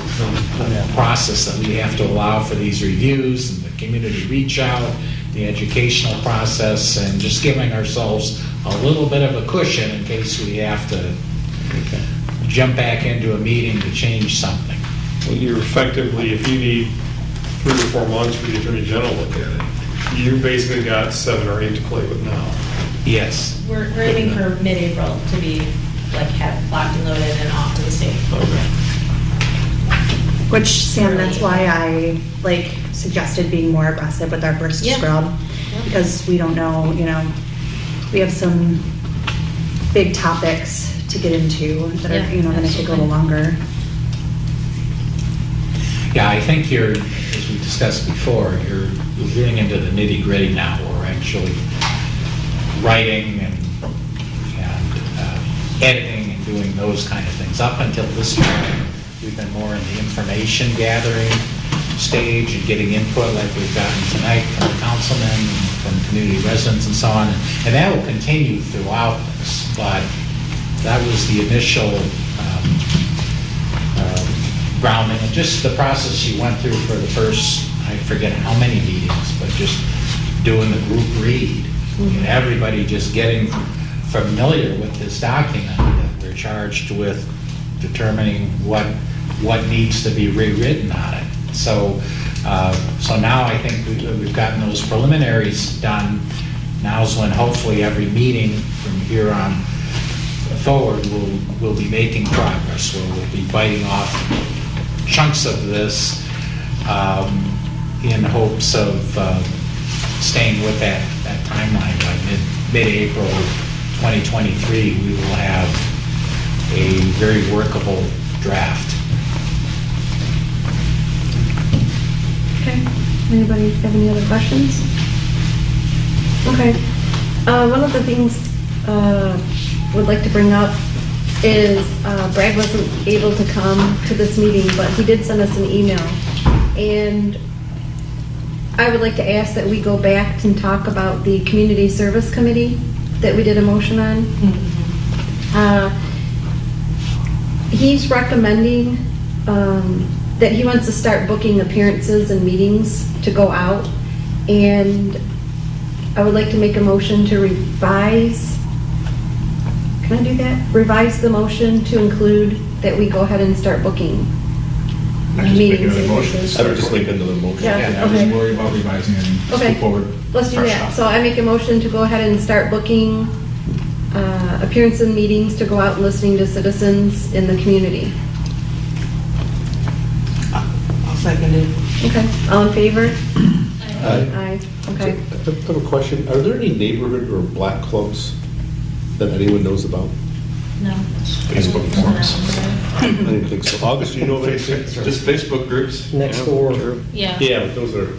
process that we have to allow for these reviews and the community reach out, the educational process, and just giving ourselves a little bit of a cushion in case we have to jump back into a meeting to change something. Well, you're effectively, if you need 3 or 4 months for the attorney general to look at it, you basically got 7 or 8 to play with now. Yes. We're aiming for mid-April to be locked and loaded and off to the state. Okay. Which, Sam, that's why I, suggested being more aggressive with our first Yeah. scrub, Yeah. because we don't know, we have some big topics to get into that are, Yeah, gonna take a little longer. Yeah, I think you're, as we discussed before, you're getting into the nitty gritty now. We're actually writing and editing and doing those kind of things. Up until this point, we've been more in the information gathering stage and getting input like we've gotten tonight from the councilmen, and from community residents and so on. And that will continue throughout this, but that was the initial grounding, and just the process you went through for the first, I forget how many meetings, but just doing the group read. And everybody just getting familiar with this document, that we're charged with determining what needs to be rewritten on it. So now I think we've gotten those preliminaries done. Now's when hopefully every meeting from here on forward we'll be making progress, where we'll be biting off chunks of this in hopes of staying with that timeline. By mid-April 2023, we will have a very workable draft. Okay, anybody have any other questions? Okay, one of the things would like to bring up is Brad wasn't able to come to this meeting, but he did send us an email. And I would like to ask that we go back and talk about the Community Service Committee that we did a motion on. He's recommending that he wants to start booking appearances and meetings to go out. And I would like to make a motion to revise. Can I do that? Revise the motion to include that we go ahead and start booking meetings and places. I would just make another motion. Yeah. I was Okay. worried about revising and Okay. move forward. Let's do fresh that. off. So I make a motion to go ahead and start booking appearances and meetings to go out and listening to citizens in the community. I'll second it. Okay, all in favor? Aye. Aye, So, okay. I have a question. Are there any neighborhood or black clubs that anyone knows about? No. Facebook forums. I didn't think so. August, do you know of anything? Just Facebook groups. Next door. Yeah. Yeah, but those are,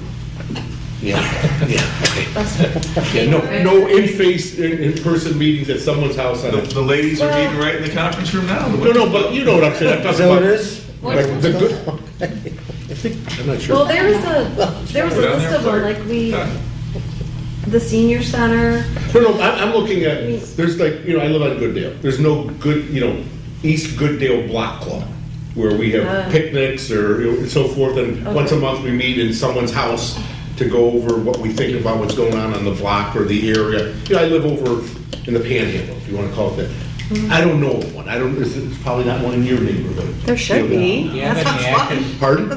yeah, okay. That's- Yeah, no in-person meetings at someome's house on a. The ladies are meeting right in the conference room now. No, but you know what I'm saying. I'm Is talking that what it about. is? Like the good, I think, I'm not sure. Well, there was a Put it on list there, of them, Clark. like the senior center. No, I'm looking at, there's like, I live on Gooddale. There's no good, East Gooddale Block Club, where we have picnics or so forth, and once a month we meet in someoe's house to go over what we think about what's going on the block or the area. I live over in the Panhandle, if you want to call it that. I don't know of one. It's probably not one in your neighborhood. There should be. Yeah, That but sounds the fun. active- Pardon?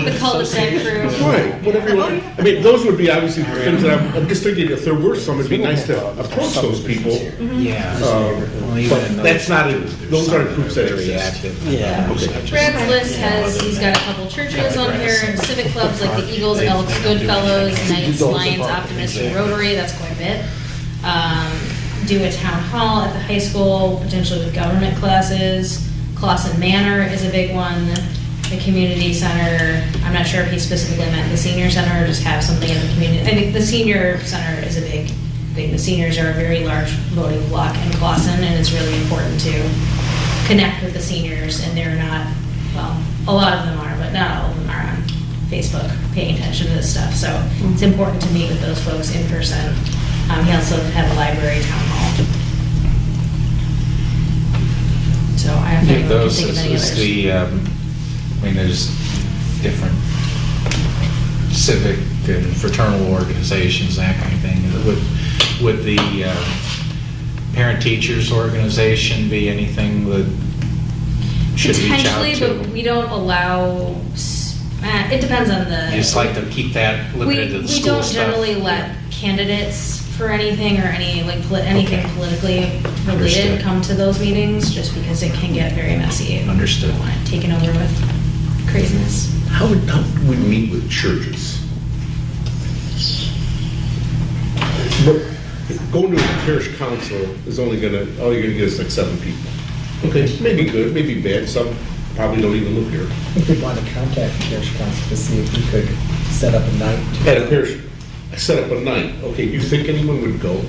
The cul-de-sac crew. Right, whatever you want. I mean, those would be obviously the things that I'm just thinking, if there were some, it'd be nice to approach those people. Yeah. Well, even in But those- that's not, those aren't groups that Very exist. active. Yeah. Brad's list he's got a couple churches on here, and civic clubs like the Eagles, Elks, Goodfellows, Knights, Lions, Optimists, and Rotary, that's quite a bit. Do a town hall at the high school, potentially with government classes. Clausen Manor is a big one. The community center, I'm not sure if he specifically meant the senior center or just have something in the community. I think the senior center is a big thing. The seniors are a very large voting block in Clausen, and it's really important to connect with the seniors, and they're not, well, a lot of them are, but not all of them are on Facebook paying attention to this stuff. So it's important to meet with those folks in person. He also had a library town hall. So I don't I think think I can those think of any is others. there's different civic and fraternal organizations, that kind of thing. Would the parent-teachers organization be anything that should reach out Potentially, to? but we don't allow, it depends on the. You just like to keep that limited to the We school don't stuff? generally let candidates for anything or any, like, anything Okay. politically related Understood. come to those meetings, just because it can get very messy. Understood. Don't want it taken over with craziness. How would we meet with churches? But going to a parish council is all you're gonna get is like 7 people. Okay, maybe good, maybe bad, some probably don't even live here. I think we'd want to contact the parish council to see if we could set up a night. At a parish, I set up a night, okay, do you think anyone would go?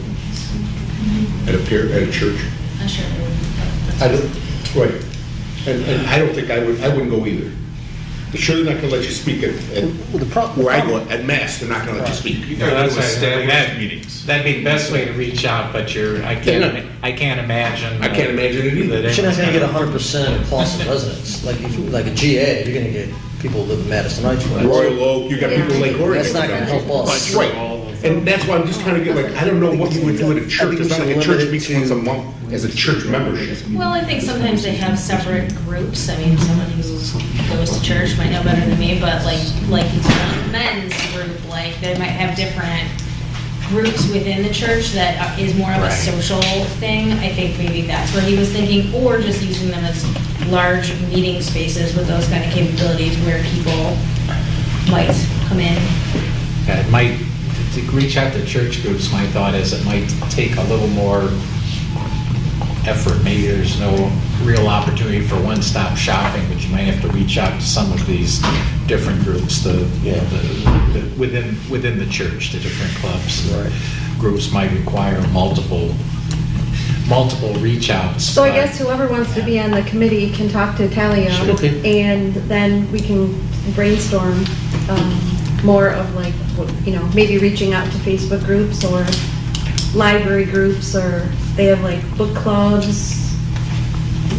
At a church? I'm sure they would. I don't, right, and I don't think I wouldn't go either. Sure, they're not gonna let you speak at where I go, at mass, they're not gonna let you speak. No, that's right. Established meetings. That'd be the best way to reach out, but I can't imagine. I can't imagine it either. that You're not gonna get anyone's 100% Clawson residents. Like a GA, you're gonna get people who live in Madison Heights. right? Royal Oak, you got people in Lake Orion. That's not gonna help us. Right, and that's why I'm just trying to get like, I don't know what you would do at a church, it's not like a church meets once a month as a church membership. Well, I think sometimes they have separate groups. I mean, someone who goes to church might know better than me, but like you said, men's group, like they might have different groups within the church that is more of a Right. social thing. I think maybe that's where he was thinking, or just using them as large meeting spaces with those kind of capabilities where people might come in. It might, to reach out to church groups, my thought is it might take a little more effort. Maybe there's no real opportunity for one-stop shopping, but you might have to reach out to some of these different groups, within the church, the different clubs. Right. Groups might require multiple reach outs. So I guess whoever wants to be on the committee can talk to Talia, Sure. Okay. and then we can brainstorm more of like, maybe reaching out to Facebook groups or library groups, or they have like book clubs.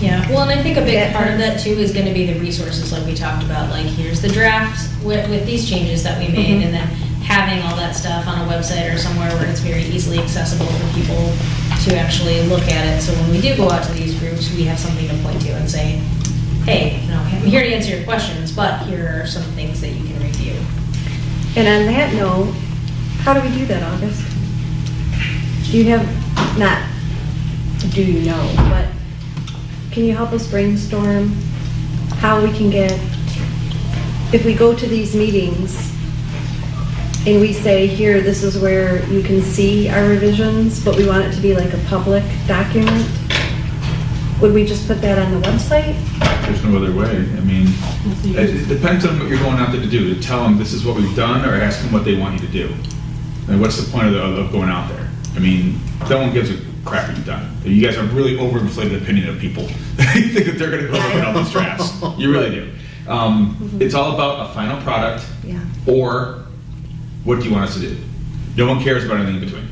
Yeah, well, and I think a big Yeah. part of that too is gonna be the resources like we talked about, like here's the draft with these changes that we made, Mhm. and then having all that stuff on a website or somewhere where it's very easily accessible for people to actually look at it. So when we do go out to these groups, we have something to point to and say, hey, I'm here to answer your questions, but here are some things that you can review. And on that note, how do we do that, August? Do you know, but can you help us brainstorm how we can get, if we go to these meetings and we say, here, this is where you can see our revisions, but we want it to be like a public document, would we just put that on the website? There's no other way. I mean, it depends on what you're going out there to do, to tell them this is what we've done, or ask them what they want you to do. And what's the point of going out there? I mean, no one gives a crap what you've done. You guys have really overinflated opinion of people. You think that they're gonna go look at all these drafts. You really do. It's all about a final product, Yeah. or what do you want us to do? No one cares about anything in between.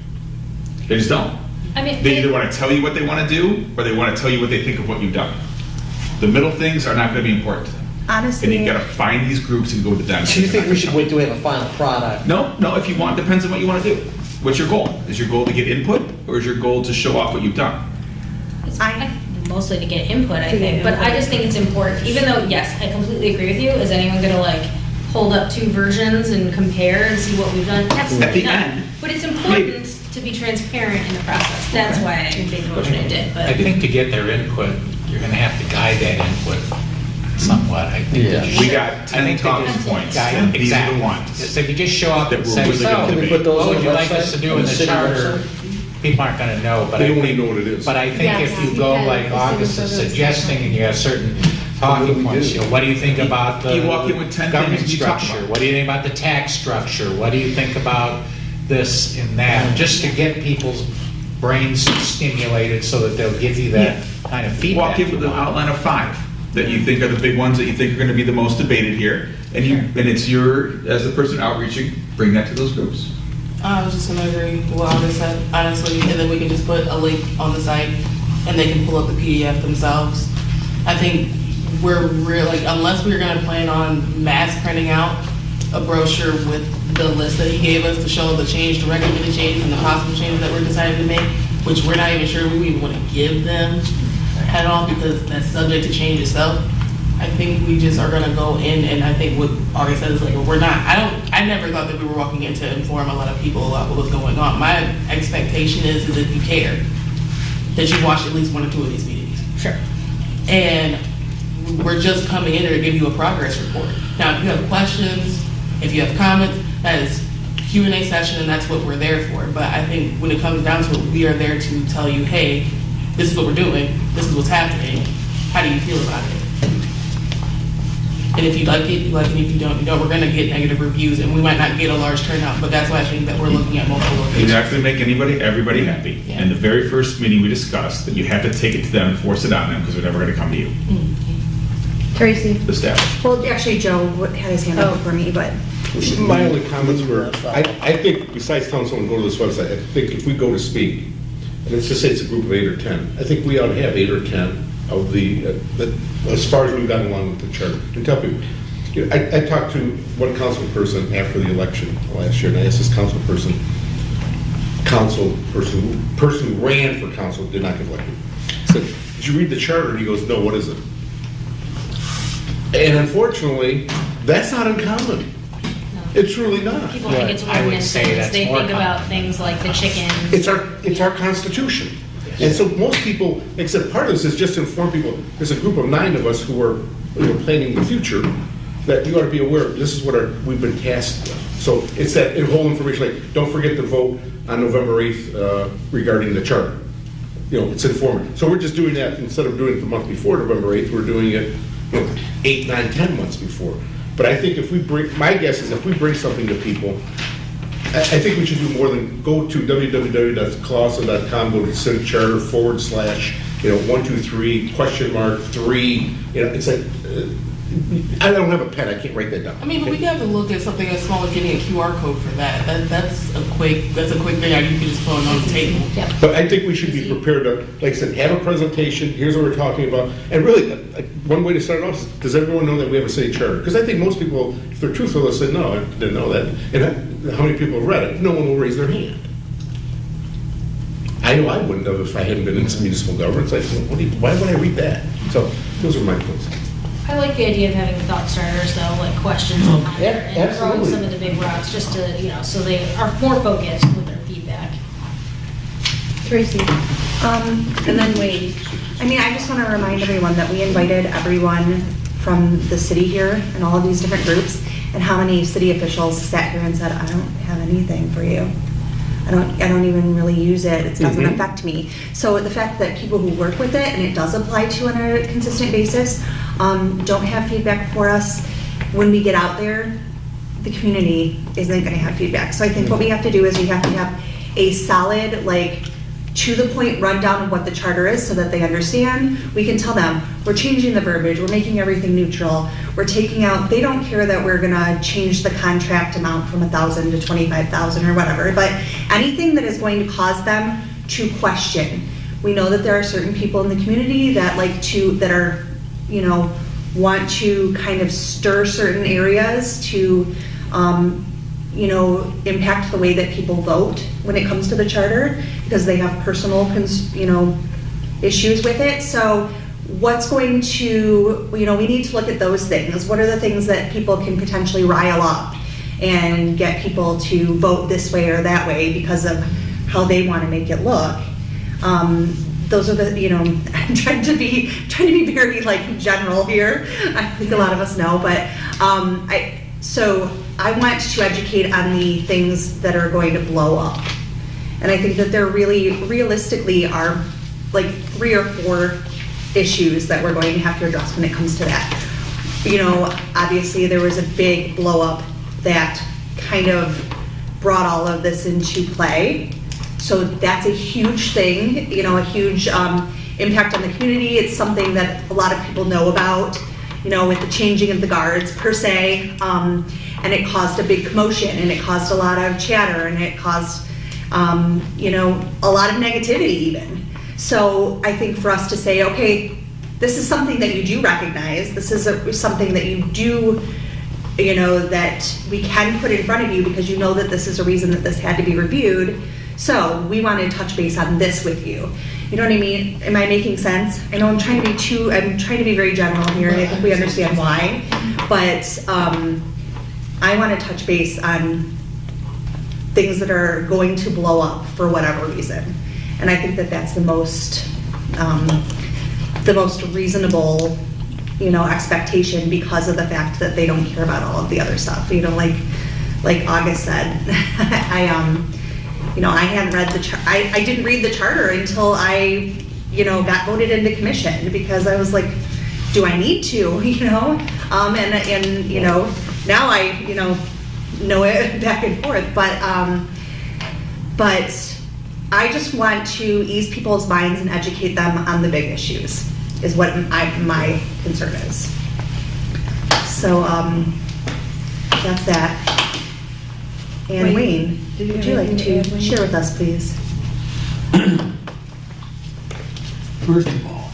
They just don't. I mean, They either want to tell you what they want to do, or they want to tell you what they think of what you've done. The middle things are not going to be important to them. And Honestly, you got to find these groups and go to them. So you think we should wait till we have a final product? No, if you want, depends on what you want to do. What's your goal? Is your goal to get input, or is your goal to show off what you've done? mostly to get input, I To get think, but I input. just think it's important, even though, yes, I completely agree with you, is anyone gonna like hold up two versions and compare and see what we've done? Absolutely the not. end, But it's important to be transparent in the process, that's why I made the motion I did, but. I think to get their input, you're gonna have to guide that input somewhat. I think that you We should- got I 10 think that talking just points, guide- and these are the exactly. ones So if you just show up that and we're say, really gonna so, Can we debate. put those what on would the you like us website? to do On in the the city charter? website? People aren't gonna know, but They I don't think. even know what it is. But I think Yes, if you you go can. like The August city is website. suggesting, and you have certain What do talking we points, do? you know, what do you think about the You walk in with 10 government things you talk structure? about. What do you think about the tax structure? What do you think about this and that? Just to get people's brains stimulated so that they'll give you that kind of feedback. Walk in with you an want. outline of 5 that you think are the big ones that you think are going to be the most debated here, and it's your, as the person outreaching, bring that to those groups. I was just gonna agree with what August said, honestly, and then we can just put a link on the site and they can pull up the PDF themselves. I think we're really, unless we're gonna plan on mass printing out a brochure with the list that he gave us to show the change, the recommended changes and the possible changes that we're deciding to make, which we're not even sure we even wanna give them at all because that's subject to change itself. I think we just are gonna go in, and I think what August said is like, we're not, I never thought that we were walking in to inform a lot of people about what was going on. My expectation is if you care, that you watch at least 1 or 2 of these meetings. Sure. And we're just coming in here to give you a progress report. Now, if you have questions, if you have comments, that is Q&A session, and that's what we're there for. But I think when it comes down to it, we are there to tell you, hey, this is what we're doing, this is what's happening, how do you feel about it? And if you like it, you like it. If you don't, you don't. We're going to get negative reviews, and we might not get a large turnout, but that's why I think that we're looking at multiple You're locations. not going to make everybody happy. Yeah. In the very first meeting, we discussed that you have to take it to them and force it on them because they're never going to come to you. Tracy? The staff. Well, actually, Joe had his hand up for me, but My only comments were, I think besides telling someone to go to this website, I think if we go to speak, and let's just say it's a group of 8 or 10, I think we ought to have 8 or 10 of the, as far as we've gotten along with the charter, and tell people. You know, I talked to one council person after the election last year, and I asked this council person who ran for council, did not get elected. I said, did you read the charter? And he goes, no, what is it? And unfortunately, that's not uncommon. It's really not. People think it's I would say ordinances, that's they more think common. about things like the chickens. It's our constitution. And so most people, except part of this is just to inform people, there's a group of 9 of us who are planning the future, that you ought to be aware of, this is what we've been tasked with. So it's that whole information, like, don't forget to vote on November 8th regarding the charter. You know, it's informative. So we're just doing that, instead of doing it the month before November 8th, we're doing it 8, 9, 10 months before. But I think if we bring, my guess is if we bring something to people, I think we should do more than go to www.clausen.com, go to city charter / 123 3. You know, it's like, I don't have a pen, I can't write that down. I mean, but we have to look at something as small as getting a QR code for that. That's a quick thing you can just put on the table. Yeah. But I think we should be prepared to, like I said, have a presentation, here's what we're talking about. And really, one way to start off is, does everyone know that we have a city charter? Because I think most people, if they're truthful, they'll say, no, I didn't know that. And how many people have read it? No one will raise their hand. I know I wouldn't have if I hadn't been in municipal government. It's like, why would I read that? So those are my points. I like the idea of having thought starters though, like questions on there and throwing absolutely. some of the big rocks just to, so they are more focused with their feedback. Tracy? And then Wade. I mean, I just want to remind everyone that we invited everyone from the city here and all of these different groups, and how many city officials sat here and said, I don't have anything for you. I don't even really use it. It doesn't affect me. So the fact that people who work with it, and it does apply to on a consistent basis, don't have feedback for us, when we get out there, the community isn't going to have feedback. So I think what we have to do is we have to have a solid, like, to the point rundown of what the charter is so that they understand. We can tell them, we're changing the verbiage, we're making everything neutral, we're taking out, they don't care that we're gonna change the contract amount from 1,000 to 25,000 or whatever, but anything that is going to cause them to question. We know that there are certain people in the community that that are, want to kind of stir certain areas to, impact the way that people vote when it comes to the charter, because they have personal, issues with it. So what's going to, we need to look at those things. What are the things that people can potentially rile up and get people to vote this way or that way because of how they want to make it look? Those are the, I'm trying to be very general here. I think a lot of us know, but so I want to educate on the things that are going to blow up. And I think that there really, realistically, are 3 or 4 issues that we're going to have to address when it comes to that. Obviously there was a big blow up that kind of brought all of this into play. So that's a huge thing, a huge impact on the community. It's something that a lot of people know about, with the changing of the guards per se. And it caused a big commotion, and it caused a lot of chatter, and it caused, a lot of negativity even. So I think for us to say, okay, this is something that you do recognize, this is something that you do, that we can put in front of you because you know that this is a reason that this had to be reviewed. So we want to touch base on this with you. You know what I mean? Am I making sense? I know I'm trying to be very general here, and I think we understand why, but I want to touch base on things that are going to blow up for whatever reason. And I think that that's the most reasonable expectation because of the fact that they don't care about all of the other stuff. Like August said, I hadn't read I didn't read the charter until I, got voted into commission, because I was like, do I need to, now I, know it back and forth, but I just want to ease people's minds and educate them on the big issues, is what my concern is. So, that's that. And Wayne, would you like to share with us, please? First of all,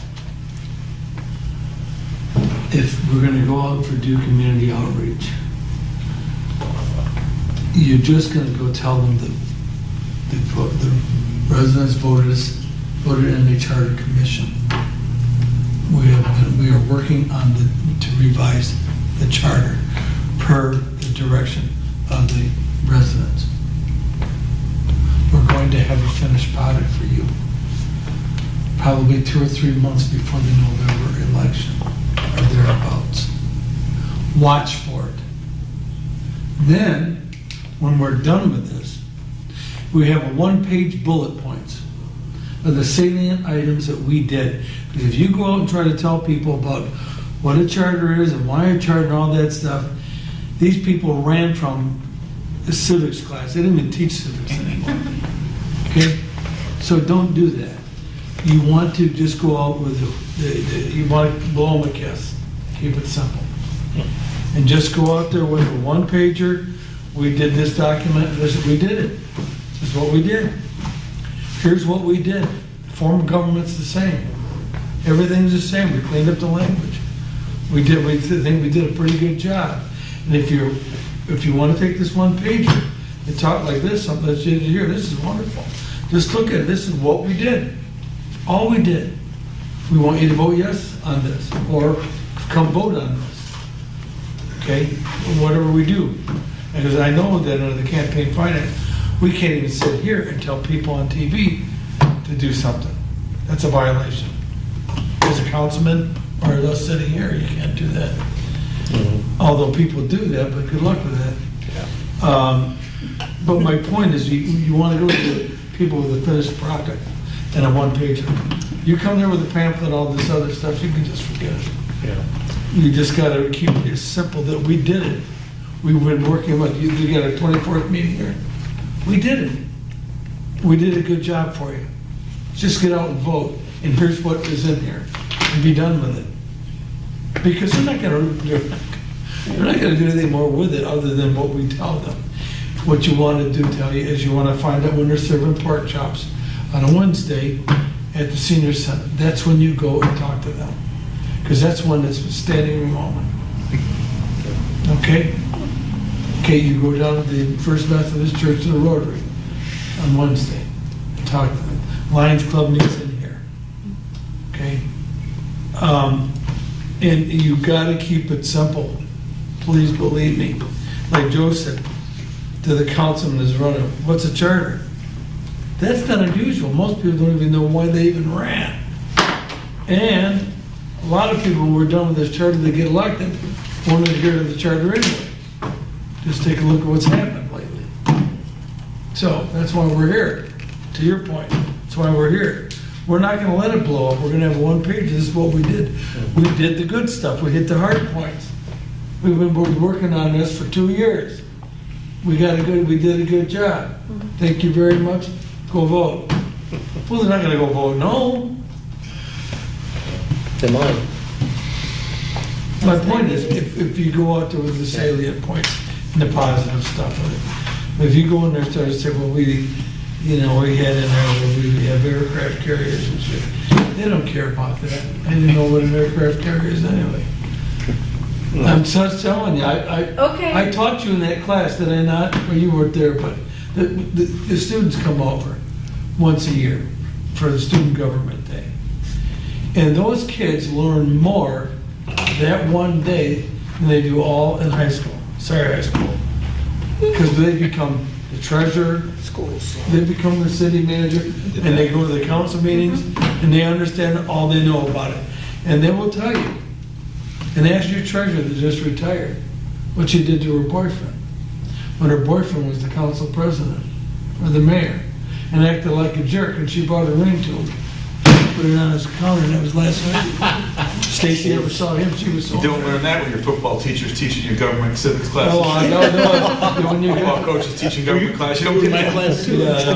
if we're gonna go out for do community outreach, you're just gonna go tell them that the residents voted in the charter commission. We are working on to revise the charter per the direction of the residents. We're going to have a finished product for you, probably 2 or 3 months before the November election, or thereabouts. Watch for it. Then, when we're done with this, we have a 1-page bullet points of the salient items that we did. Because if you go out and try to tell people about what a charter is and why a charter and all that stuff, these people ran from the civics class. They didn't even teach civics anymore. Okay? So don't do that. You want to just go out with you want to blow them a kiss. Keep it simple. And just go out there with a 1-pager. We did this document, we did it. This is what we did. Here's what we did. The form of government's the same. Everything's the same. We cleaned up the language. We think we did a pretty good job. And if you want to take this 1-pager and talk like this, something that's here, this is wonderful. Just look at it. This is what we did. All we did. We want you to vote yes on this, or come vote on this. Okay? Whatever we do. Because I know that under the campaign finance, we can't even sit here and tell people on TV to do something. That's a violation. As a councilman, or us sitting here, you can't do that. Mm-hmm. Although people do that, but good luck with that. Yeah. But my point is, you want to go to people with a finished product and a 1-pager. You come there with a pamphlet, all this other stuff, you can just forget it. Yeah. You just got to keep it simple that we did it. We've been working with you. You got a 24th meeting here. We did it. We did a good job for you. Just get out and vote. And here's what is in here. And be done with it. Because they're not going to do anything more with it other than what we tell them. What you want to do, tell you, is you want to find out when they're serving pork chops on a Wednesday at the senior center. That's when you go and talk to them. Because that's when it's a standing room moment. Okay? Okay, you go down to the First Methodist Church of the Rotary on Wednesday and talk to them. Lions Club meets in here. Okay? And you got to keep it simple. Please believe me. Like Joe said to the councilman is running, what's a charter? That's not unusual. Most people don't even know why they even ran. And a lot of people, when we're done with this charter, they get elected, won't adhere to the charter anyway. Just take a look at what's happened lately. So that's why we're here. To your point, that's why we're here. We're not going to let it blow up. We're going to have a 1-page. This is what we did. We did the good stuff. We hit the hard points. We've been working on this for 2 years. We did a good job. Thank you very much. Go vote. Well, they're not going to go vote no. They might. My point is, if you go out there with the salient points and the positive stuff of it, if you go in there and start to say, well, we had in there, we have aircraft carriers and shit. They don't care about that. I didn't know what an aircraft carrier is anyway. I'm just telling you, I taught you in that class, did I not? Well, you weren't there, but the students come over once a year for the Student Government Day. And those kids learn more that one day than they do all in high school. Sorry, high school. Because they become the treasurer, they become the city manager, and they go to the council meetings, and they understand all they know about it. And they will tell you, and ask your treasurer that just retired what she did to her boyfriend, when her boyfriend was the council president or the mayor, and acted like a jerk, and she brought a ring to him, put it on his counter, and that was last night. Stacy ever saw him, she was so... You don't learn that when your football teacher's teaching you government civics class. Oh, I know, no, when you Football got... coach is teaching government class, you don't get that. Yeah, I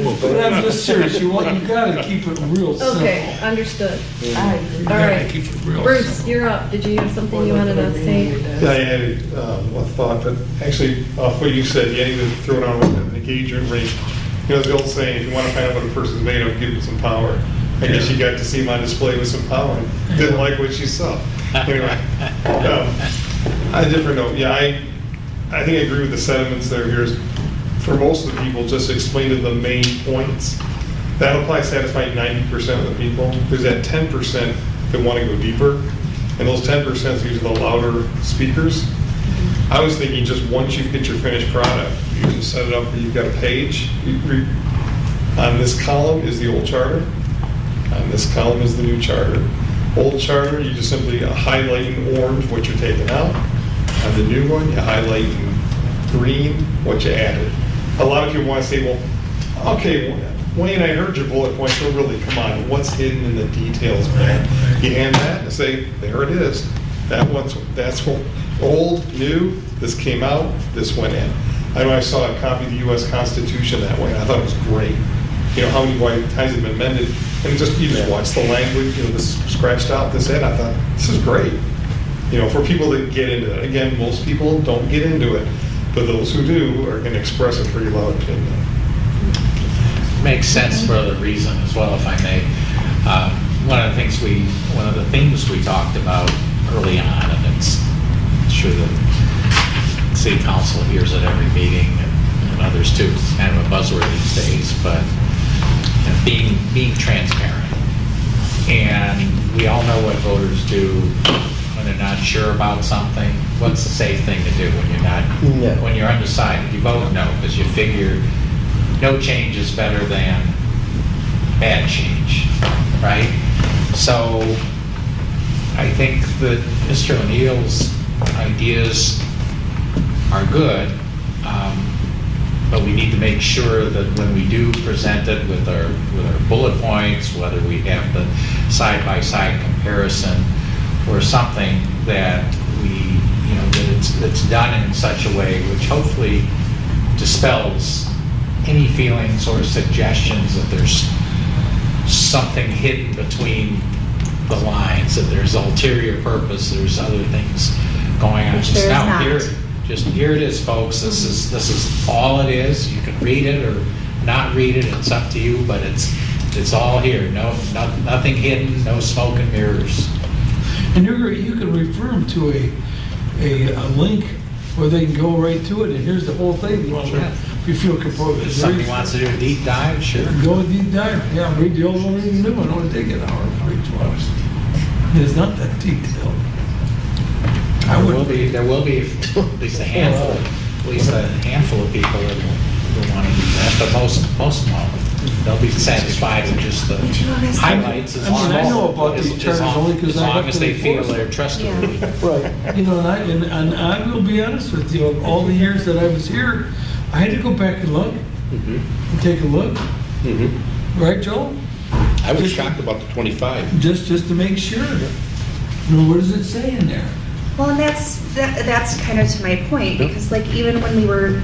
know. But I'm just serious, you gotta keep it real simple. Okay, understood. You All gotta right. keep it real Bruce, simple. you're up. Did you have something you wanted to say? Yeah, I had a thought, but actually, off what you said, you need to throw down an engagement ring. You know, the old saying, if you want to find out what a person's made of, give them some power. I guess you got to see him on display with some power and didn't like what you saw. Anyway, on a different note, yeah, I think I agree with the sentiments there. Here's, for most of the people, just explain the main points. That'll probably satisfy 90% of the people. There's that 10% that want to go deeper, and those 10% is usually the louder speakers. I was thinking just once you get your finished product, you just set it up where you've got a page. On this column is the old charter. On this column is the new charter. Old charter, you just simply highlight in orange what you're taking out. On the new one, you highlight in green what you added. A lot of people want to say, well, okay, Wayne, I heard your bullet points, but really, come on, what's hidden in the details, man? You hand that and say, there it is. That's what old, new, this came out, this went in. I know I saw a copy of the U.S. Constitution that way, and I thought it was great. You know, how many times it's been amended, and you just watch the language, this scratched out, this in. I thought, this is great. You know, for people that get into it. Again, most people don't get into it, but those who do are going to express a pretty loud opinion. Makes sense for other reason as well, if I may. One of the themes we talked about early on, and I'm sure the city council hears at every meeting, and others too. It's kind of a buzzword these days, but being transparent. And we all know what voters do when they're not sure about something. What's the safe thing to do when you're undecided? You vote no, because you figure no change is better than bad change, right? So I think that Mr. O'Neill's ideas are good, but we need to make sure that when we do present it with our bullet points, whether we have the side-by-side comparison or something, that that it's done in such a way which hopefully dispels any feelings or suggestions that there's something hidden between the lines, that there's ulterior purpose, there's other things going on. Which there is not. Here it is, folks. This is all it is. You can read it or not read it. It's up to you, but it's all here. Nothing hidden. No smoke and mirrors. And you can refer them to a link where they can go right to it, and here's the whole thing. If you feel composed. If somebody wants to do a deep dive, sure. Go a deep dive. Yeah, read the old one, read the new one. Only take an hour for each one. It's not that detailed. There will be at least a handful of people that will want to do that, but most won't. They'll be satisfied with just the highlights as long I know about these charters only because I have as to they feel enforce they're them. trustworthy. Right. And I will be honest with you, of all the years that I was here, I had to go back and look, and take a look. Right, Joel? I was shocked about the 25. Just to make sure. What does it say in there? Well, and that's kind of to my point, because like even when we were,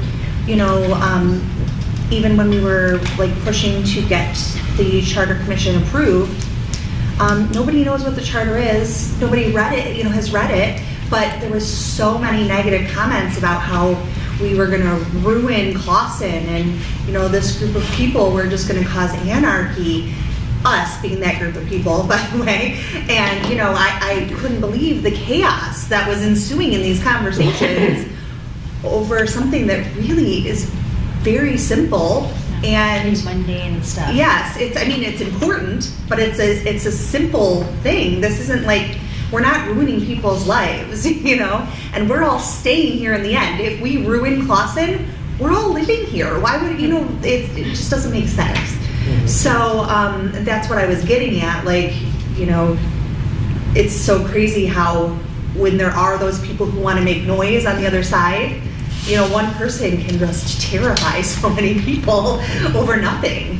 like pushing to get the charter commission approved, nobody knows what the charter is. Nobody read it, has read it, but there was so many negative comments about how we were going to ruin Clausen, and this group of people were just going to cause anarchy. Us being that group of people, by the way. And, I couldn't believe the chaos that was ensuing in these conversations over something that really is very simple and mundane stuff. Yes, it's important, but it's a simple thing. This isn't like, we're not ruining people's lives, and we're all staying here in the end. If we ruin Clausen, we're all living here. Why would, it just doesn't make sense. So that's what I was getting at. Like, it's so crazy how when there are those people who want to make noise on the other side, you know, one person can just terrify so many people over nothing.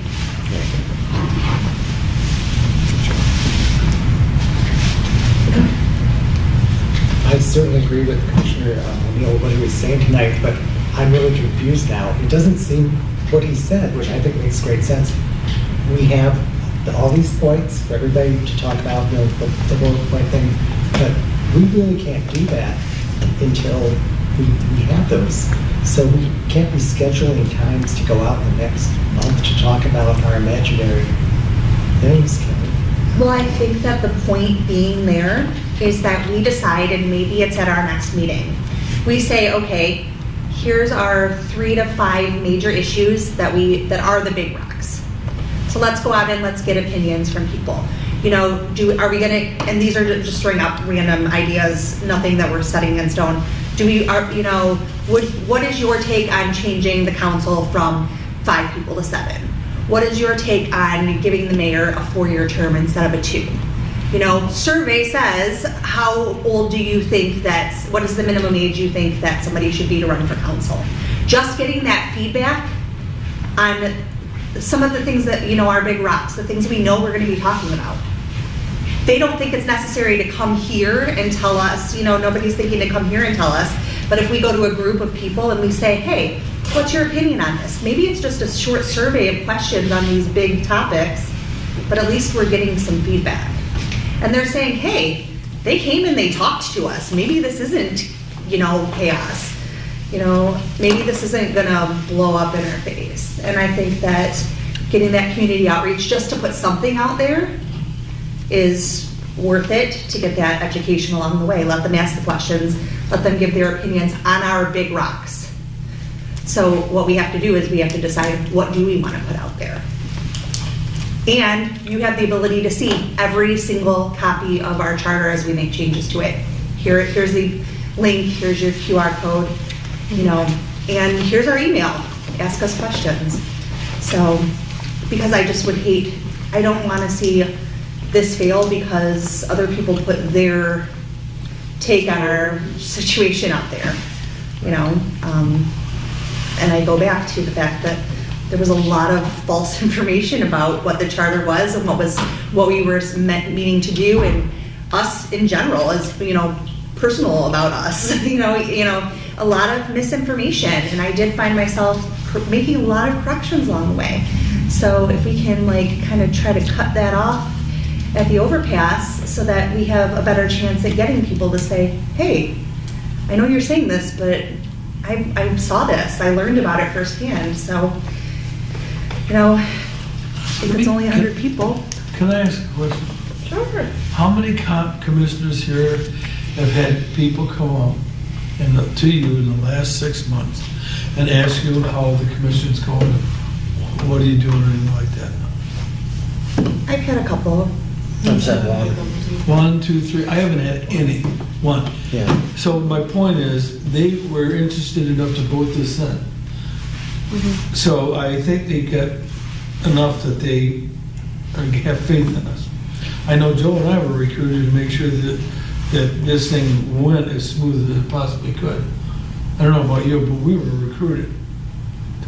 I certainly agree with Commissioner Neal, what he was saying tonight, but I'm really confused now. It doesn't seem what he said, which I think makes great sense. We have all these points for everybody to talk about, you know, the bullet point thing, but we really can't do that until we have those. So we can't be scheduling times to go out in the next month to talk about our imaginary things, can we? Well, I think that the point being there is that we decide, and maybe it's at our next meeting, we say, okay, here's our 3 to 5 major issues that are the big rocks. So let's go out and let's get opinions from people. You know, are we gonna, and these are just throwing out random ideas, nothing that we're setting in stone. What is your take on changing the council from 5 people to 7? What is your take on giving the mayor a 4-year term instead of a 2? You know, survey says, how old do you think what is the minimum age you think that somebody should be to run for council? Just getting that feedback on some of the things that, you know, are big rocks, the things we know we're gonna be talking about. They don't think it's necessary to come here and tell us, you know, nobody's thinking to come here and tell us, but if we go to a group of people and we say, hey, what's your opinion on this? Maybe it's just a short survey of questions on these big topics, but at least we're getting some feedback. And they're saying, hey, they came and they talked to us. Maybe this isn't, you know, chaos. You know, maybe this isn't gonna blow up in our face. And I think that getting that community outreach just to put something out there is worth it to get that education along the way. Let them ask the questions, let them give their opinions on our big rocks. So what we have to do is we have to decide what do we want to put out there. And you have the ability to see every single copy of our charter as we make changes to it. Here's the link, here's your QR code, you know, and here's our email. Ask us questions. So, because I just would hate, I don't want to see this fail because other people put their take on our situation out there, you know. And I go back to the fact that there was a lot of false information about what the charter was and what we were meaning to do, and us in general as, you know, personal about us, you know, a lot of misinformation, and I did find myself making a lot of corrections along the way. So if we can like kind of try to cut that off at the overpass so that we have a better chance at getting people to say, hey, I know you're saying this, but I saw this, I learned about it firsthand. So, you know, if it's only 100 people. Can I ask a question? Sure. How many commissioners here have had people come up to you in the last 6 months and ask you how the commission's going, what are you doing, or anything like that? I've had a couple. I've said one. 1, 2, 3, I haven't had any, one. Yeah. So my point is, they were interested enough to vote this in. So I think they get enough that they have faith in us. I know Joe and I were recruited to make sure that this thing went as smooth as it possibly could. I don't know about you, but we were recruited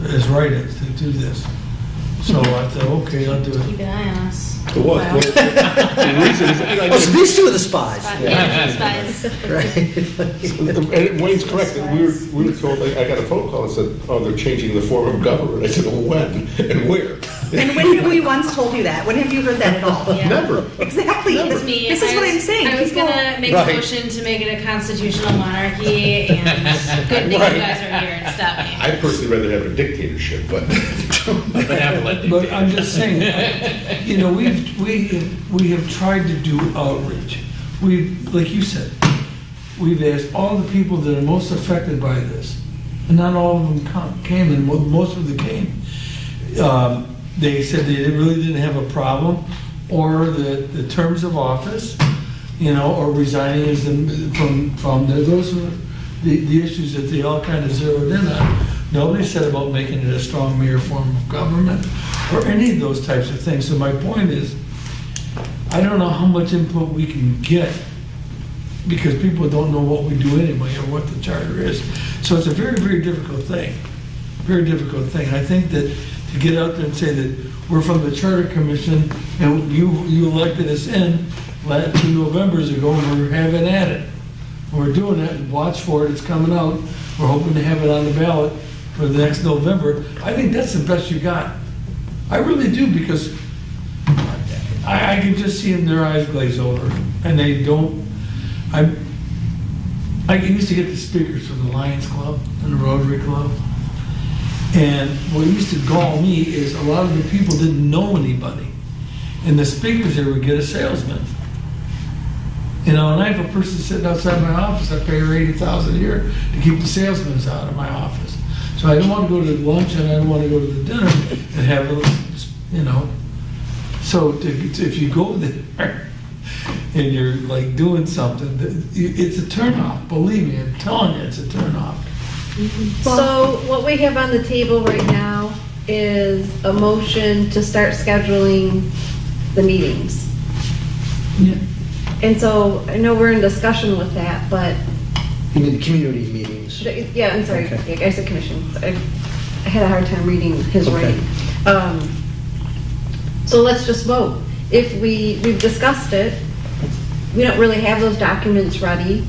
as write-ins to do this. So I thought, okay, I'll do it. Keep an eye on us. It was. The reason is, Oh, so these two are the spies. Spies. Right. and Wayne's correct. We were told, I got a phone call and said, oh, they're changing the form of government. I said, oh, when and where? And when have we once told you that? When have you heard that at all? Yeah. Never. Exactly. That's me. This is what I'm saying. I was People- gonna make Right. a motion to make it a constitutional monarchy, and good thing Right. you guys are here and stop me. I'd personally rather have a dictatorship, but. Benevolent But I'm just saying, you know, we have tried to do outreach. Like you said, we've asked all the people that are most affected by this, and not all of them came, and most of them came. They said they really didn't have a problem, or the terms of office, you know, or resigning as from those were the issues that they all kind of zeroed in on. Nobody said about making it a strong mayor form of government or any of those types of things. So my point is, I don't know how much input we can get because people don't know what we do anyway or what the charter is. So it's a very, very difficult thing, very difficult thing. I think that to get out there and say that we're from the Charter Commission and you elected us in 2 Novembers ago and we're having at it. We're doing it, and watch for it, it's coming out. We're hoping to have it on the ballot for the next November. I think that's the best you got. I really do, because I can just see in their eyes glaze over, and they don't, I used to get the speakers from the Lions Club and the Rotary Club, and what used to gall me is a lot of the people didn't know anybody, and the speakers there would get a salesman. You know, and I have a person sitting outside my office, I pay her $80,000 a year to keep the salesmen out of my office. So I don't want to go to lunch and I don't want to go to the dinner and have, you know. So if you go there and you're like doing something, it's a turnoff. Believe me, I'm telling you, it's a turnoff. So what we have on the table right now is a motion to start scheduling the meetings. Yeah. And so I know we're in discussion with that, but, You mean the community meetings? yeah, I'm sorry, Okay. I said commission. I had a hard time reading his Okay. writing. So let's just vote. If we've discussed it, we don't really have those documents ready.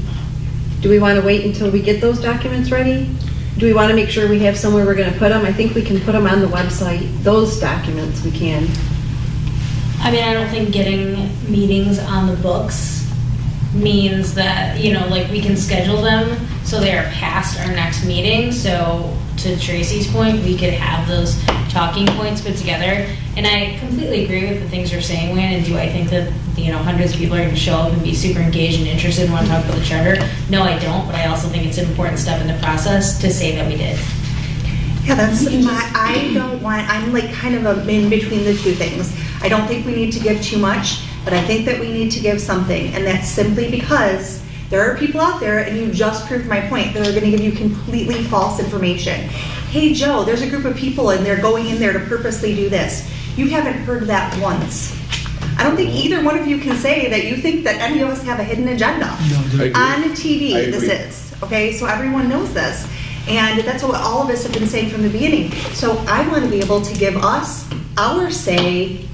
Do we want to wait until we get those documents ready? Do we want to make sure we have somewhere we're going to put them? I think we can put them on the website, those documents we can. I mean, I don't think getting meetings on the books means that, you know, like we can schedule them so they are past our next meeting. So to Tracy's point, we could have those talking points put together. And I completely agree with the things you're saying, Wayne, and do I think that, you know, hundreds of people are going to show up and be super engaged and interested and want to talk about the charter? No, I don't, but I also think it's an important step in the process to say that we did. Yeah, that's I don't want, I'm like kind of in between the two things. I don't think we need to give too much, but I think that we need to give something, and that's simply because there are people out there, and you just proved my point, that are gonna give you completely false information. Hey, Joe, there's a group of people and they're going in there to purposely do this. You haven't heard that once. I don't think either one of you can say that you think that any of us have a hidden agenda. On TV, this is, okay? So everyone knows this. And that's what all of us have been saying from the beginning. So I want to be able to give us our say.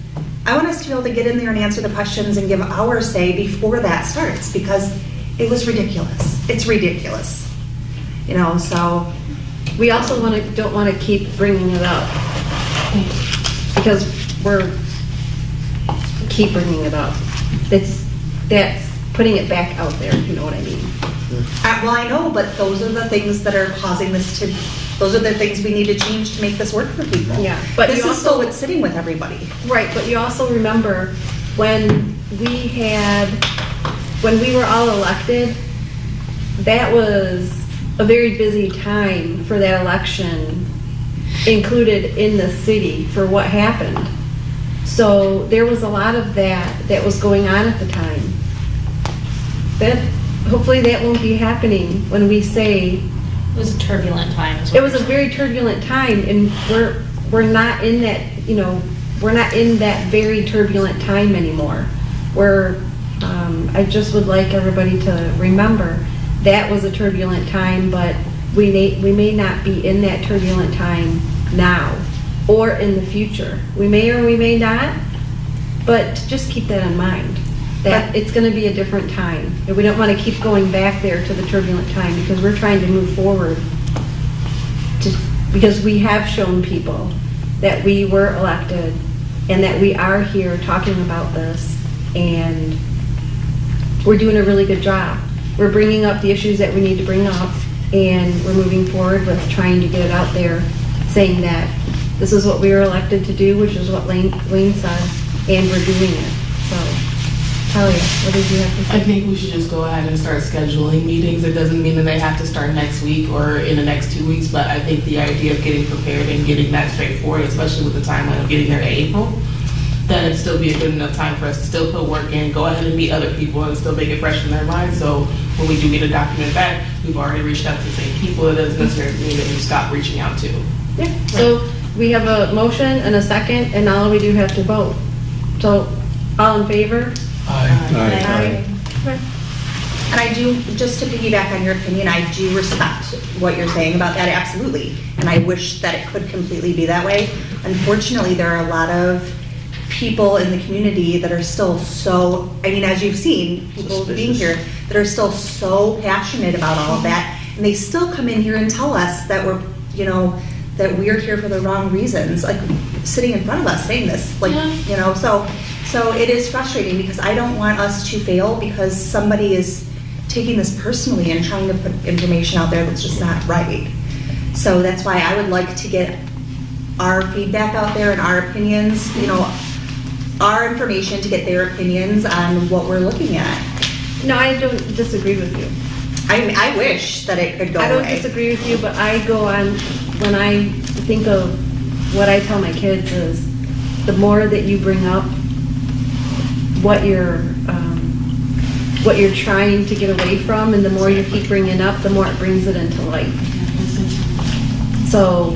I want us to be able to get in there and answer the questions and give our say before that starts, because it was ridiculous. It's ridiculous. You know, so. We also don't want to keep bringing it up, because keep bringing it up. That's putting it back out there, if you know what I mean. Well, I know, but those are the things that are causing this to, those are the things we need to change to make this work for people. Yeah, but This you is still also- what's sitting with everybody. Right, but you also remember when we were all elected, that was a very busy time for that election included in the city for what happened. So there was a lot of that was going on at the time. Hopefully that won't be happening when we say. It was a turbulent time. is what It was a we're very turbulent time, and we're not in that, you know, we're not in that very turbulent time anymore. I just would like everybody to remember that was a turbulent time, but we may not be in that turbulent time now or in the future. We may or we may not, but just keep that in mind, that it's going to be a different time. And we don't want to keep going back there to the turbulent time, because we're trying to move forward. Because we have shown people that we were elected and that we are here talking about this, and we're doing a really good job. We're bringing up the issues that we need to bring up, and we're moving forward with trying to get it out there, saying that this is what we were elected to do, which is what Wayne said, and we're doing it. So, Talia, what did you have to say? I think we should just go ahead and start scheduling meetings. It doesn't mean that they have to start next week or in the next 2 weeks, but I think the idea of getting prepared and getting that straightforward, especially with the timeline of getting there to April, that it'd still be a good enough time for us to still put work in, go ahead and meet other people and still make it fresh in their minds. So when we do get a document back, we've already reached out to the same people. It doesn't necessarily mean that we stop reaching out to. Yeah, so we have a motion and a second, and now we do have to vote. So, all in favor? Aye. Aye. Okay. And I do, just to piggyback on your opinion, I do respect what you're saying about that, absolutely. And I wish that it could completely be that way. Unfortunately, there are a lot of people in the community that are still so, I mean, as you've seen, people being here, that are still so passionate about all of that. And they still come in here and tell us that we're, you know, that we're here for the wrong reasons, like sitting in front of us saying this, like, you know, so it is frustrating because I don't want us to fail because somebody is taking this personally and trying to put information out there that's just not right. So that's why I would like to get our feedback out there and our opinions, you know, our information to get their opinions on what we're looking at. No, I don't disagree with you. I wish that it could go away. I don't disagree with you, but I go on, when I think of what I tell my kids is, the more that you bring up what you're trying to get away from, and the more you keep bringing up, the more it brings it into light. So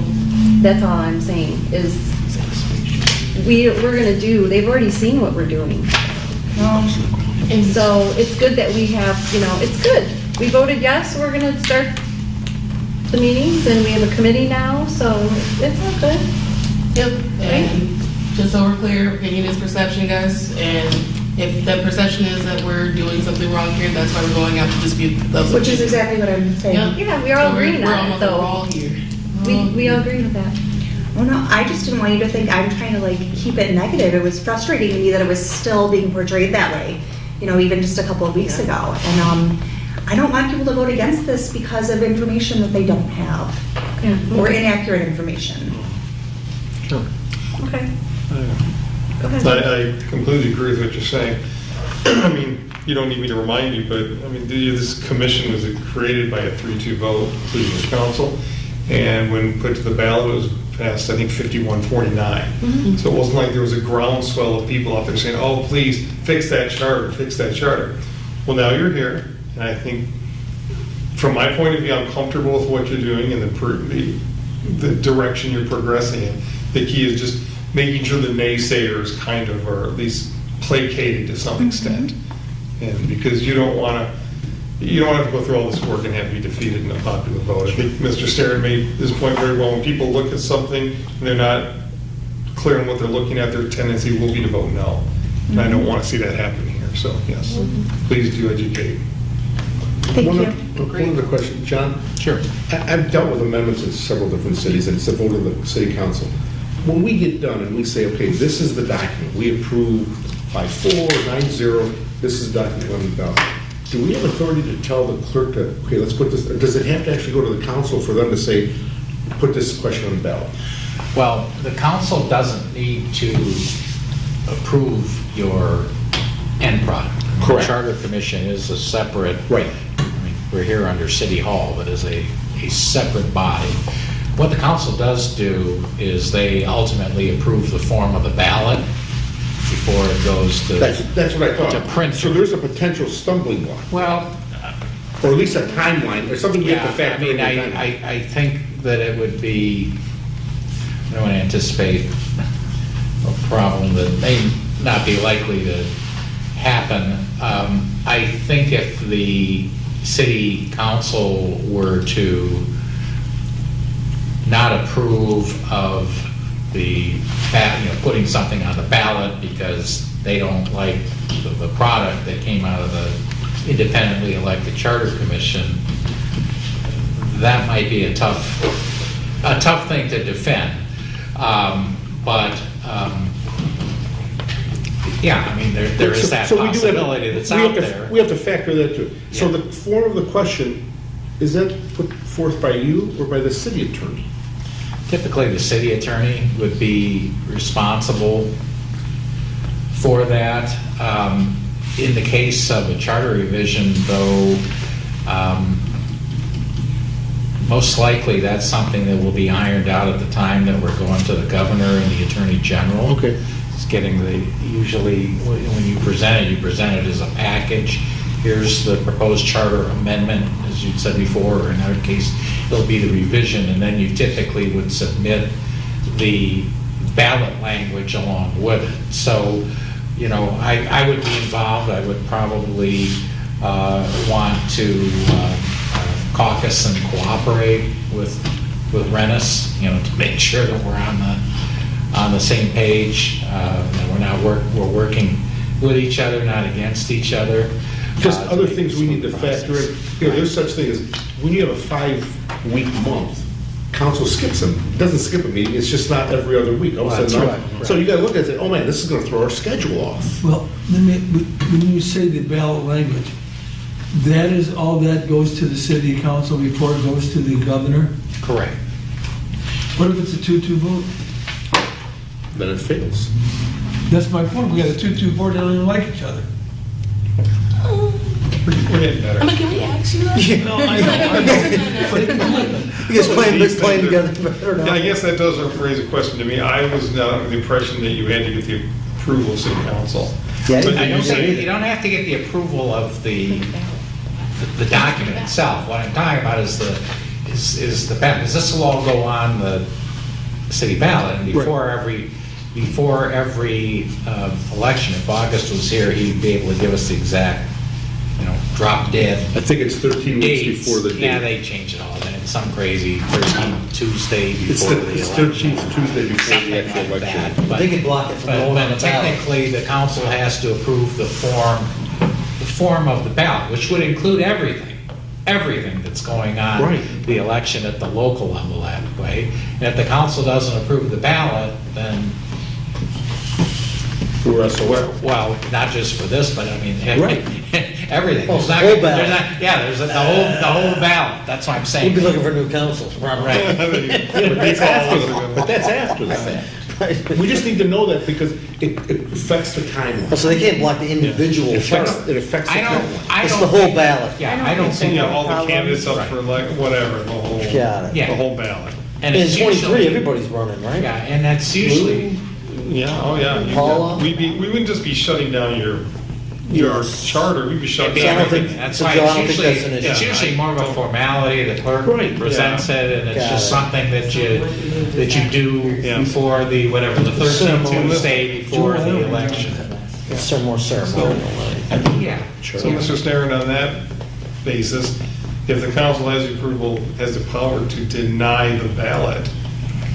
that's all I'm saying is we're gonna do, they've already seen what we're doing. And so it's good that we have, you know, it's good. We voted yes, we're gonna start the meetings and we have a committee now, so it's all good. Yep, and just so we're clear, opinion is perception, guys, and if that perception is that we're doing something wrong here, that's why we're going out to dispute those. Which is exactly what I'm saying. Yeah, we're all agreeing on it though. We're all here. We all agree with that. Well, no, I just didn't want you to think I'm trying to like keep it negative. It was frustrating to me that it was still being portrayed that way, you know, even just a couple of weeks ago. And I don't want people to vote against this because of information that they don't have, or inaccurate information. Okay. Go ahead. I completely agree with what you're saying. I mean, you don't need me to remind you, but I mean, this commission was created by a 3-2 vote, including the council, and when put to the ballot, it was passed, I think, 51-49. So it wasn't like there was a groundswell of people out there saying, oh, please, fix that charter, fix that charter. Well, now you're here, and I think, from my point of view, I'm comfortable with what you're doing and the direction you're progressing in. The key is just making sure the naysayers kind of are at least placated to some extent. And because you don't want to have to go through all this work and have to be defeated in a popular vote. I think Mr. Starrett made this point very well. When people look at something and they're not clear on what they're looking at, their tendency will be to vote no. And I don't want to see that happen here. So yes, please do educate. Thank One you. other question, John? Sure. I've dealt with amendments in several different cities, and it's a vote of the city council. When we get done and we say, okay, this is the document, we approve 5-4, 9-0, this is the document on the ballot. Do we have authority to tell the clerk that, okay, let's put this, or does it have to actually go to the council for them to say, put this question on the ballot? Well, the council doesn't need to approve your end product. Correct. The Charter Commission is a separate. Right. I mean, we're here under City Hall, but is a separate body. What the council does do is they ultimately approve the form of the ballot before it goes to. That's what I thought. To print. So there's a potential stumbling block, Well, or at least a timeline, or something we have to yeah, I factor mean, in. I think that it would be, I don't want to anticipate a problem that may not be likely to happen. I think if the city council were to not approve of the, putting something on the ballot because they don't like the product that came out of the independently elected Charter Commission, that might be a tough thing to defend. Yeah, I mean, there is that So we do have- possibility that's we have out to- there. We have to factor that too. So Yeah. the form of the question, is that put forth by you or by the city attorney? Typically, the city attorney would be responsible for that. In the case of a charter revision, though, most likely that's something that will be ironed out at the time that we're going to the governor and the attorney general. Okay. It's getting usually, when you present it as a package. Here's the proposed charter amendment, as you said before, or in our case, it'll be the revision, and then you typically would submit the ballot language along with it. So, I would be involved. I would probably want to caucus and cooperate with Rennis, to make sure that we're on the same page. We're working with each other, not against each other. Just to other make things this we need to smooth process. factor in. There's such thing as, when you have a 5-week month, council skips them. It doesn't skip a meeting, it's just not every other week. All of a That's sudden, right. So you gotta look at it and say, oh man, this is gonna throw our schedule off. Well, when you say the ballot language, that is, all that goes to the city council before it goes to the governor? Correct. What if it's a 2-2 vote? Then it fails. That's my point, we got a 2-2 vote, they don't even like each other. We're getting better. Can we ask you that? No, I know. But it can happen. You guys playing together better Yeah, now. I guess that does raise a question to me. I was not under the impression that you had to get the approval of city council. Yeah, But I did you don't say- think, you don't have to get the approval of the document itself. What I'm talking about is the ballot, because this will all go on the city ballot, and before every election, if August was here, he'd be able to give us the exact, drop dead I think it's 13 weeks dates. before the date. Yeah, they change it all, then it's some crazy 13th Tuesday It's before the it's election. 13th Tuesday before Something the actual like election. that. But they can block it from But going on but the ballot. technically, the council has to approve the form of the ballot, which would include everything that's going on. Right. The election at the local level that way. And if the council doesn't approve the ballot, then, We're SOL. well, not just for this, but I mean, Right. everything. Oh, There's not- whole there's ballot. not- Yeah, there's the whole ballot, that's what I'm saying. We'll be looking for new councils. Right. But that's after the fact. We just need to know that because it affects the timeline. Oh, so they can't block the individual It affects term. the I don't, timeline. I It's don't. the whole think- ballot. Yeah, I don't think. Yeah, all the candidates up Right. for like, whatever, the whole, Got it. Yeah. the whole ballot. And In it's 23, usually- everybody's running, right? Yeah, and that's usually, Yeah, oh yeah. Paula? We wouldn't just be shutting down your charter, we'd be shutting it'd be So I down don't think- everything. That's so why Joe, I it's don't think usually, that's an issue. it's usually more of a formality, the clerk Right, presents it, and it's Got just it. something that you do Yeah. before the, whatever, the 13th Ceremony. Tuesday before the election. It's some more ceremonial. right? Yeah. So Mr. Snaren, on that basis, if the council has the approval, has the power to deny the ballot,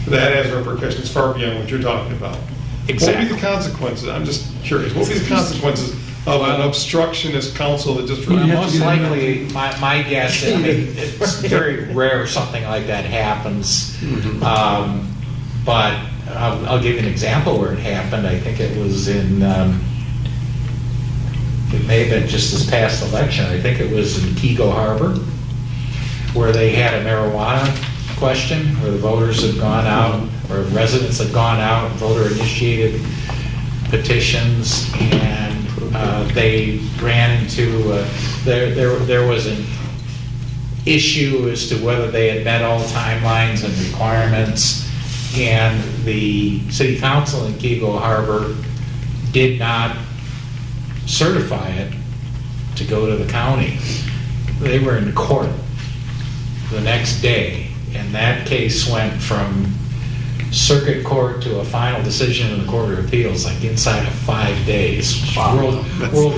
that has repercussions far beyond what you're talking about. What would Exactly. be the consequences? I'm just curious. What would be the consequences of an obstructionist council that just... You have to Most get it likely, my guess, I mean, it's very rare something like that happens. But I'll give you an example where it happened. I think it was in, it may have been just this past election. I think it was in Keego Harbor, where they had a marijuana question, where the voters had gone out, or residents had gone out, voter-initiated petitions, and they ran into, there was an issue as to whether they had met all timelines and requirements, and the city council in Keego Harbor did not certify it to go to the county. They were in court the next day, and that case went from circuit court to a final decision in the Court of Appeals, like inside of 5 days. World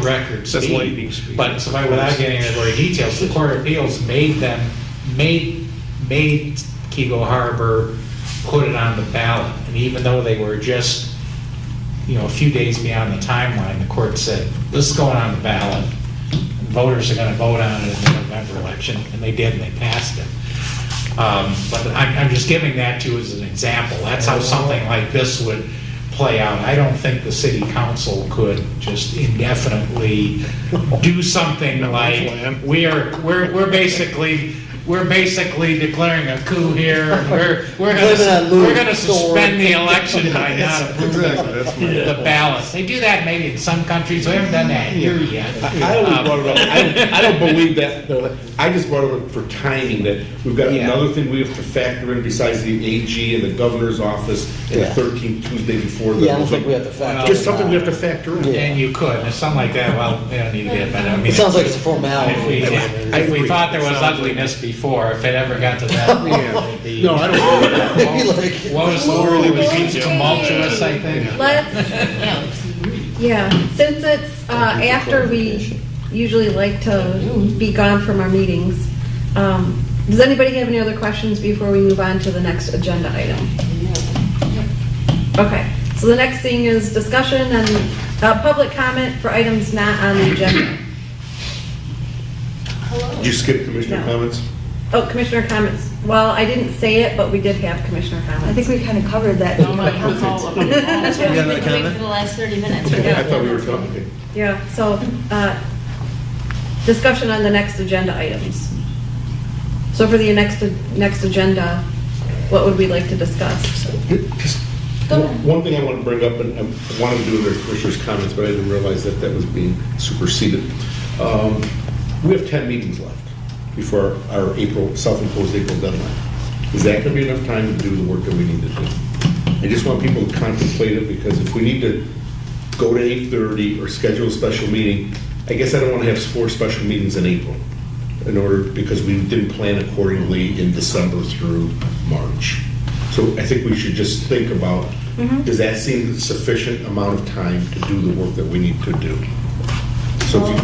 record speed. That's lightning speed. But so without getting into very details, the Court of Appeals made Keego Harbor put it on the ballot. And even though they were just, a few days beyond the timeline, the court said, this is going on the ballot. And voters are gonna vote on it in the November election, and they did, and they passed it. But I'm just giving that to you as an example. That's how something like this would play out. I don't think the city council could just indefinitely do something like, we're basically declaring a coup here, and we're Blaming on Louis gonna suspend the election by not approving Exactly, that's my the ballot. They do that maybe in some countries, we haven't done that here yet. I always brought it up, I don't believe that, I just brought it up for timing, that we've got Yeah. another thing we have to factor in besides the AG and the governor's office and the Yeah. 13th Tuesday before the. Yeah, I don't think we have to factor. Just in something we have that. to factor in. Yeah. And you could, and if something like that, well, we don't need to get better. I mean, It sounds like it's a formality. If we thought there was ugliness before, if it ever got to that point, it would be. No, I don't believe that. Maybe like- What was the word? It was tumultuous, I think. Let's, yeah, since it's after we usually like to be gone from our meetings. Does anybody have any other questions before we move on to the next agenda item? Okay, so the next thing is discussion and public comment for items not on the agenda. Did you skip commissioner No. comments? Oh, commissioner comments. Well, I didn't say it, but we did have commissioner comments. I think we kind of covered that. No, no, it's all up. That's what You we've got been another doing comment? for the last 30 minutes. I thought we were talking. Yeah, so, discussion on the next agenda items. So for the next agenda, what would we like to discuss? Just one thing I want to bring up, and I wanted to do the commissioner's comments, but I didn't realize that that was being superseded. We have 10 meetings left before our self-imposed April deadline. Is that going to be enough time to do the work that we need to do? I just want people to contemplate it, because if we need to go to 8:30 or schedule a special meeting, I guess I don't want to have 4 special meetings in April because we didn't plan accordingly in December through March. So I think we should just think about, does that seem sufficient amount of time to do the work that we need to do? So if you,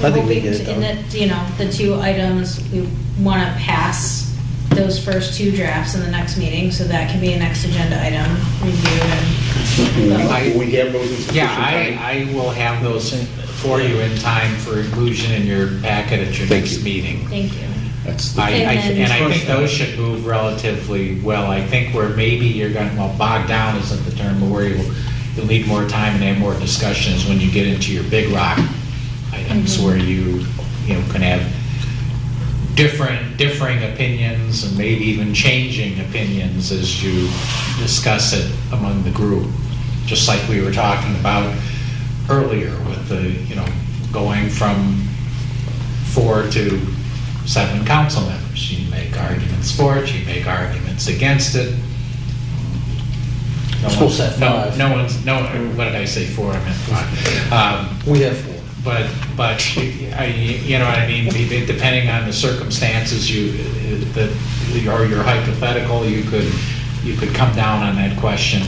I think we Hoping get it to- done. in the, you know, the 2 items, we want to pass those first 2 drafts in the next meeting, so that can be a next agenda item, review and. we have those in sufficient Yeah, time? I will have those for you in time for inclusion in your packet at your Thank next you. meeting. Thank you. That's the, And I think those should move relatively well. I think where maybe you're going, well, bogged down isn't the term, but where you'll need more time and have more discussions when you get into your big rock items where you can have differing opinions and maybe even changing opinions as you discuss it among the group. Just like we were talking about earlier with the, going from 4 to 7 council members. You make arguments for it, you make arguments against it. No Supposed to have one- 5. No one's, what did I say, 4? I meant 5. We have 4. But you know what I mean, depending on the circumstances, or your hypothetical, you could come down on that question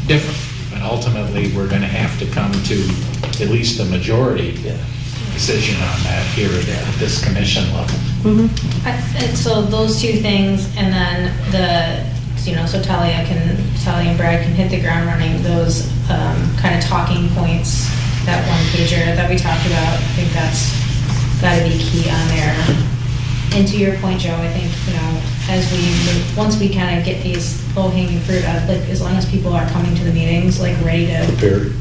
differently. But ultimately, we're going to have to come to at least a majority decision on that here at this commission level. And so those 2 things, and then so Talia and Brad can hit the ground running, those kind of talking points, that 1-pager that we talked about, I think that's got to be key on there. And to your point, Joe, I think, as we move, once we kind of get these low-hanging fruit out, like, as long as people are coming to the meetings, like, ready prepared.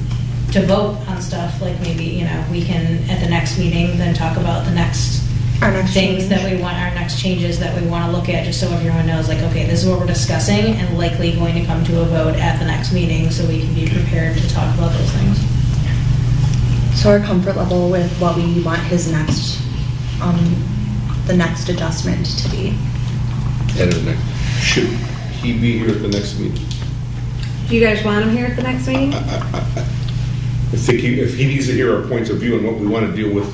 to vote on stuff, like, maybe, we can, at the next meeting, then talk about the next Our next things change. that we want, our next changes that we want to look at, just so everyone knows, like, okay, this is what we're discussing, and likely going to come to a vote at the next meeting, so we can be prepared to talk about those things. So our comfort level with what we want his next, the next adjustment to be. Should he be here at the next meeting? Do you guys want him here at the next meeting? I think if he needs to hear our points of view on what we want to deal with,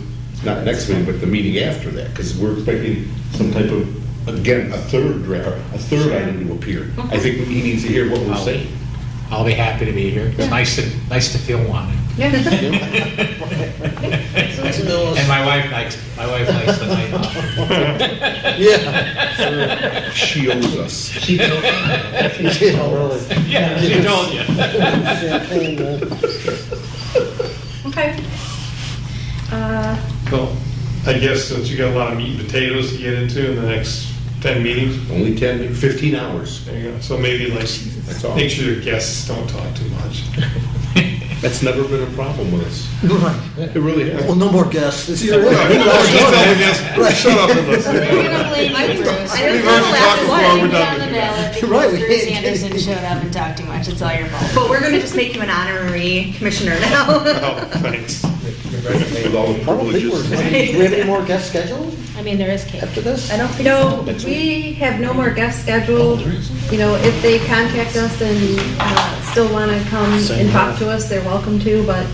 not next meeting, but the meeting after that, because we're expecting some type of, again, a third item to appear. I think he needs to hear what we're saying. I'll be happy to be here. It's nice to feel wanted. Yeah. And my wife likes the night off. Yeah. She owes us. She told you. Yeah, she told you. Okay. So, I guess since you got a lot of meat and potatoes to get into in the next 10 meetings, Only 15 hours. there you go. So maybe That's all. make sure your guests don't talk too much. That's never been a problem with us. Right. It really has. Well, no more guests. It's Shut up and listen. We're gonna blame you, Bruce. We've already talked before, we're done with you. Right, we Bruce can't- Anderson showed up and talked too much, it's all your fault. But we're gonna just make you an honorary commissioner now. Oh, thanks. With all the I don't think privileges. do we have any more guests scheduled I mean, there is cake. after this? I don't think No, so. we have no more guests scheduled. If they contact us and still want to come and talk to us, they're welcome to, but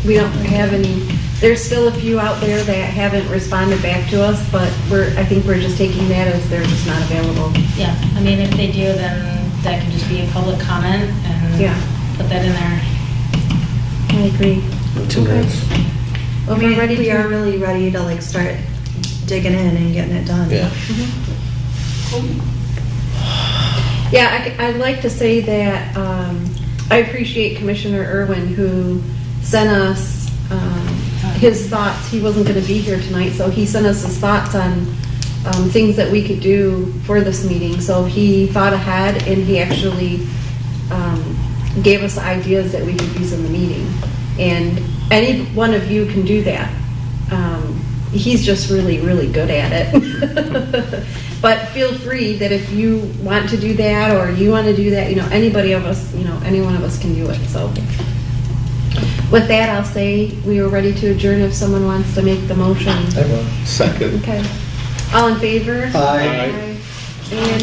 we don't have any. There's still a few out there that haven't responded back to us, but I think we're just taking that as they're just not available. Yeah, I mean, if they do, then that can just be a public comment and Yeah. put that in there. I agree. 2 minutes. Well, we're ready We to- are really ready to like start digging in and getting it done. Yeah. Yeah, I'd like to say that I appreciate Commissioner Irwin who sent us his thoughts. He wasn't going to be here tonight, so he sent us his thoughts on things that we could do for this meeting. So he thought ahead and he actually gave us ideas that we could use in the meeting. And any one of you can do that. He's just really, really good at it. But feel free that if you want to do that or you want to do that, anybody of us, any one of us can do it, so. With that, I'll say we are ready to adjourn if someone wants to make the motion. I will. Second. Okay. All in favor? Aye. And,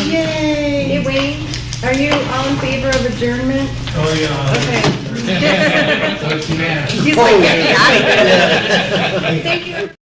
hey Wayne, are you all in favor of adjournment? Oh, yeah. Okay. So it's unanimous. He's like, get me out of here. Thank you.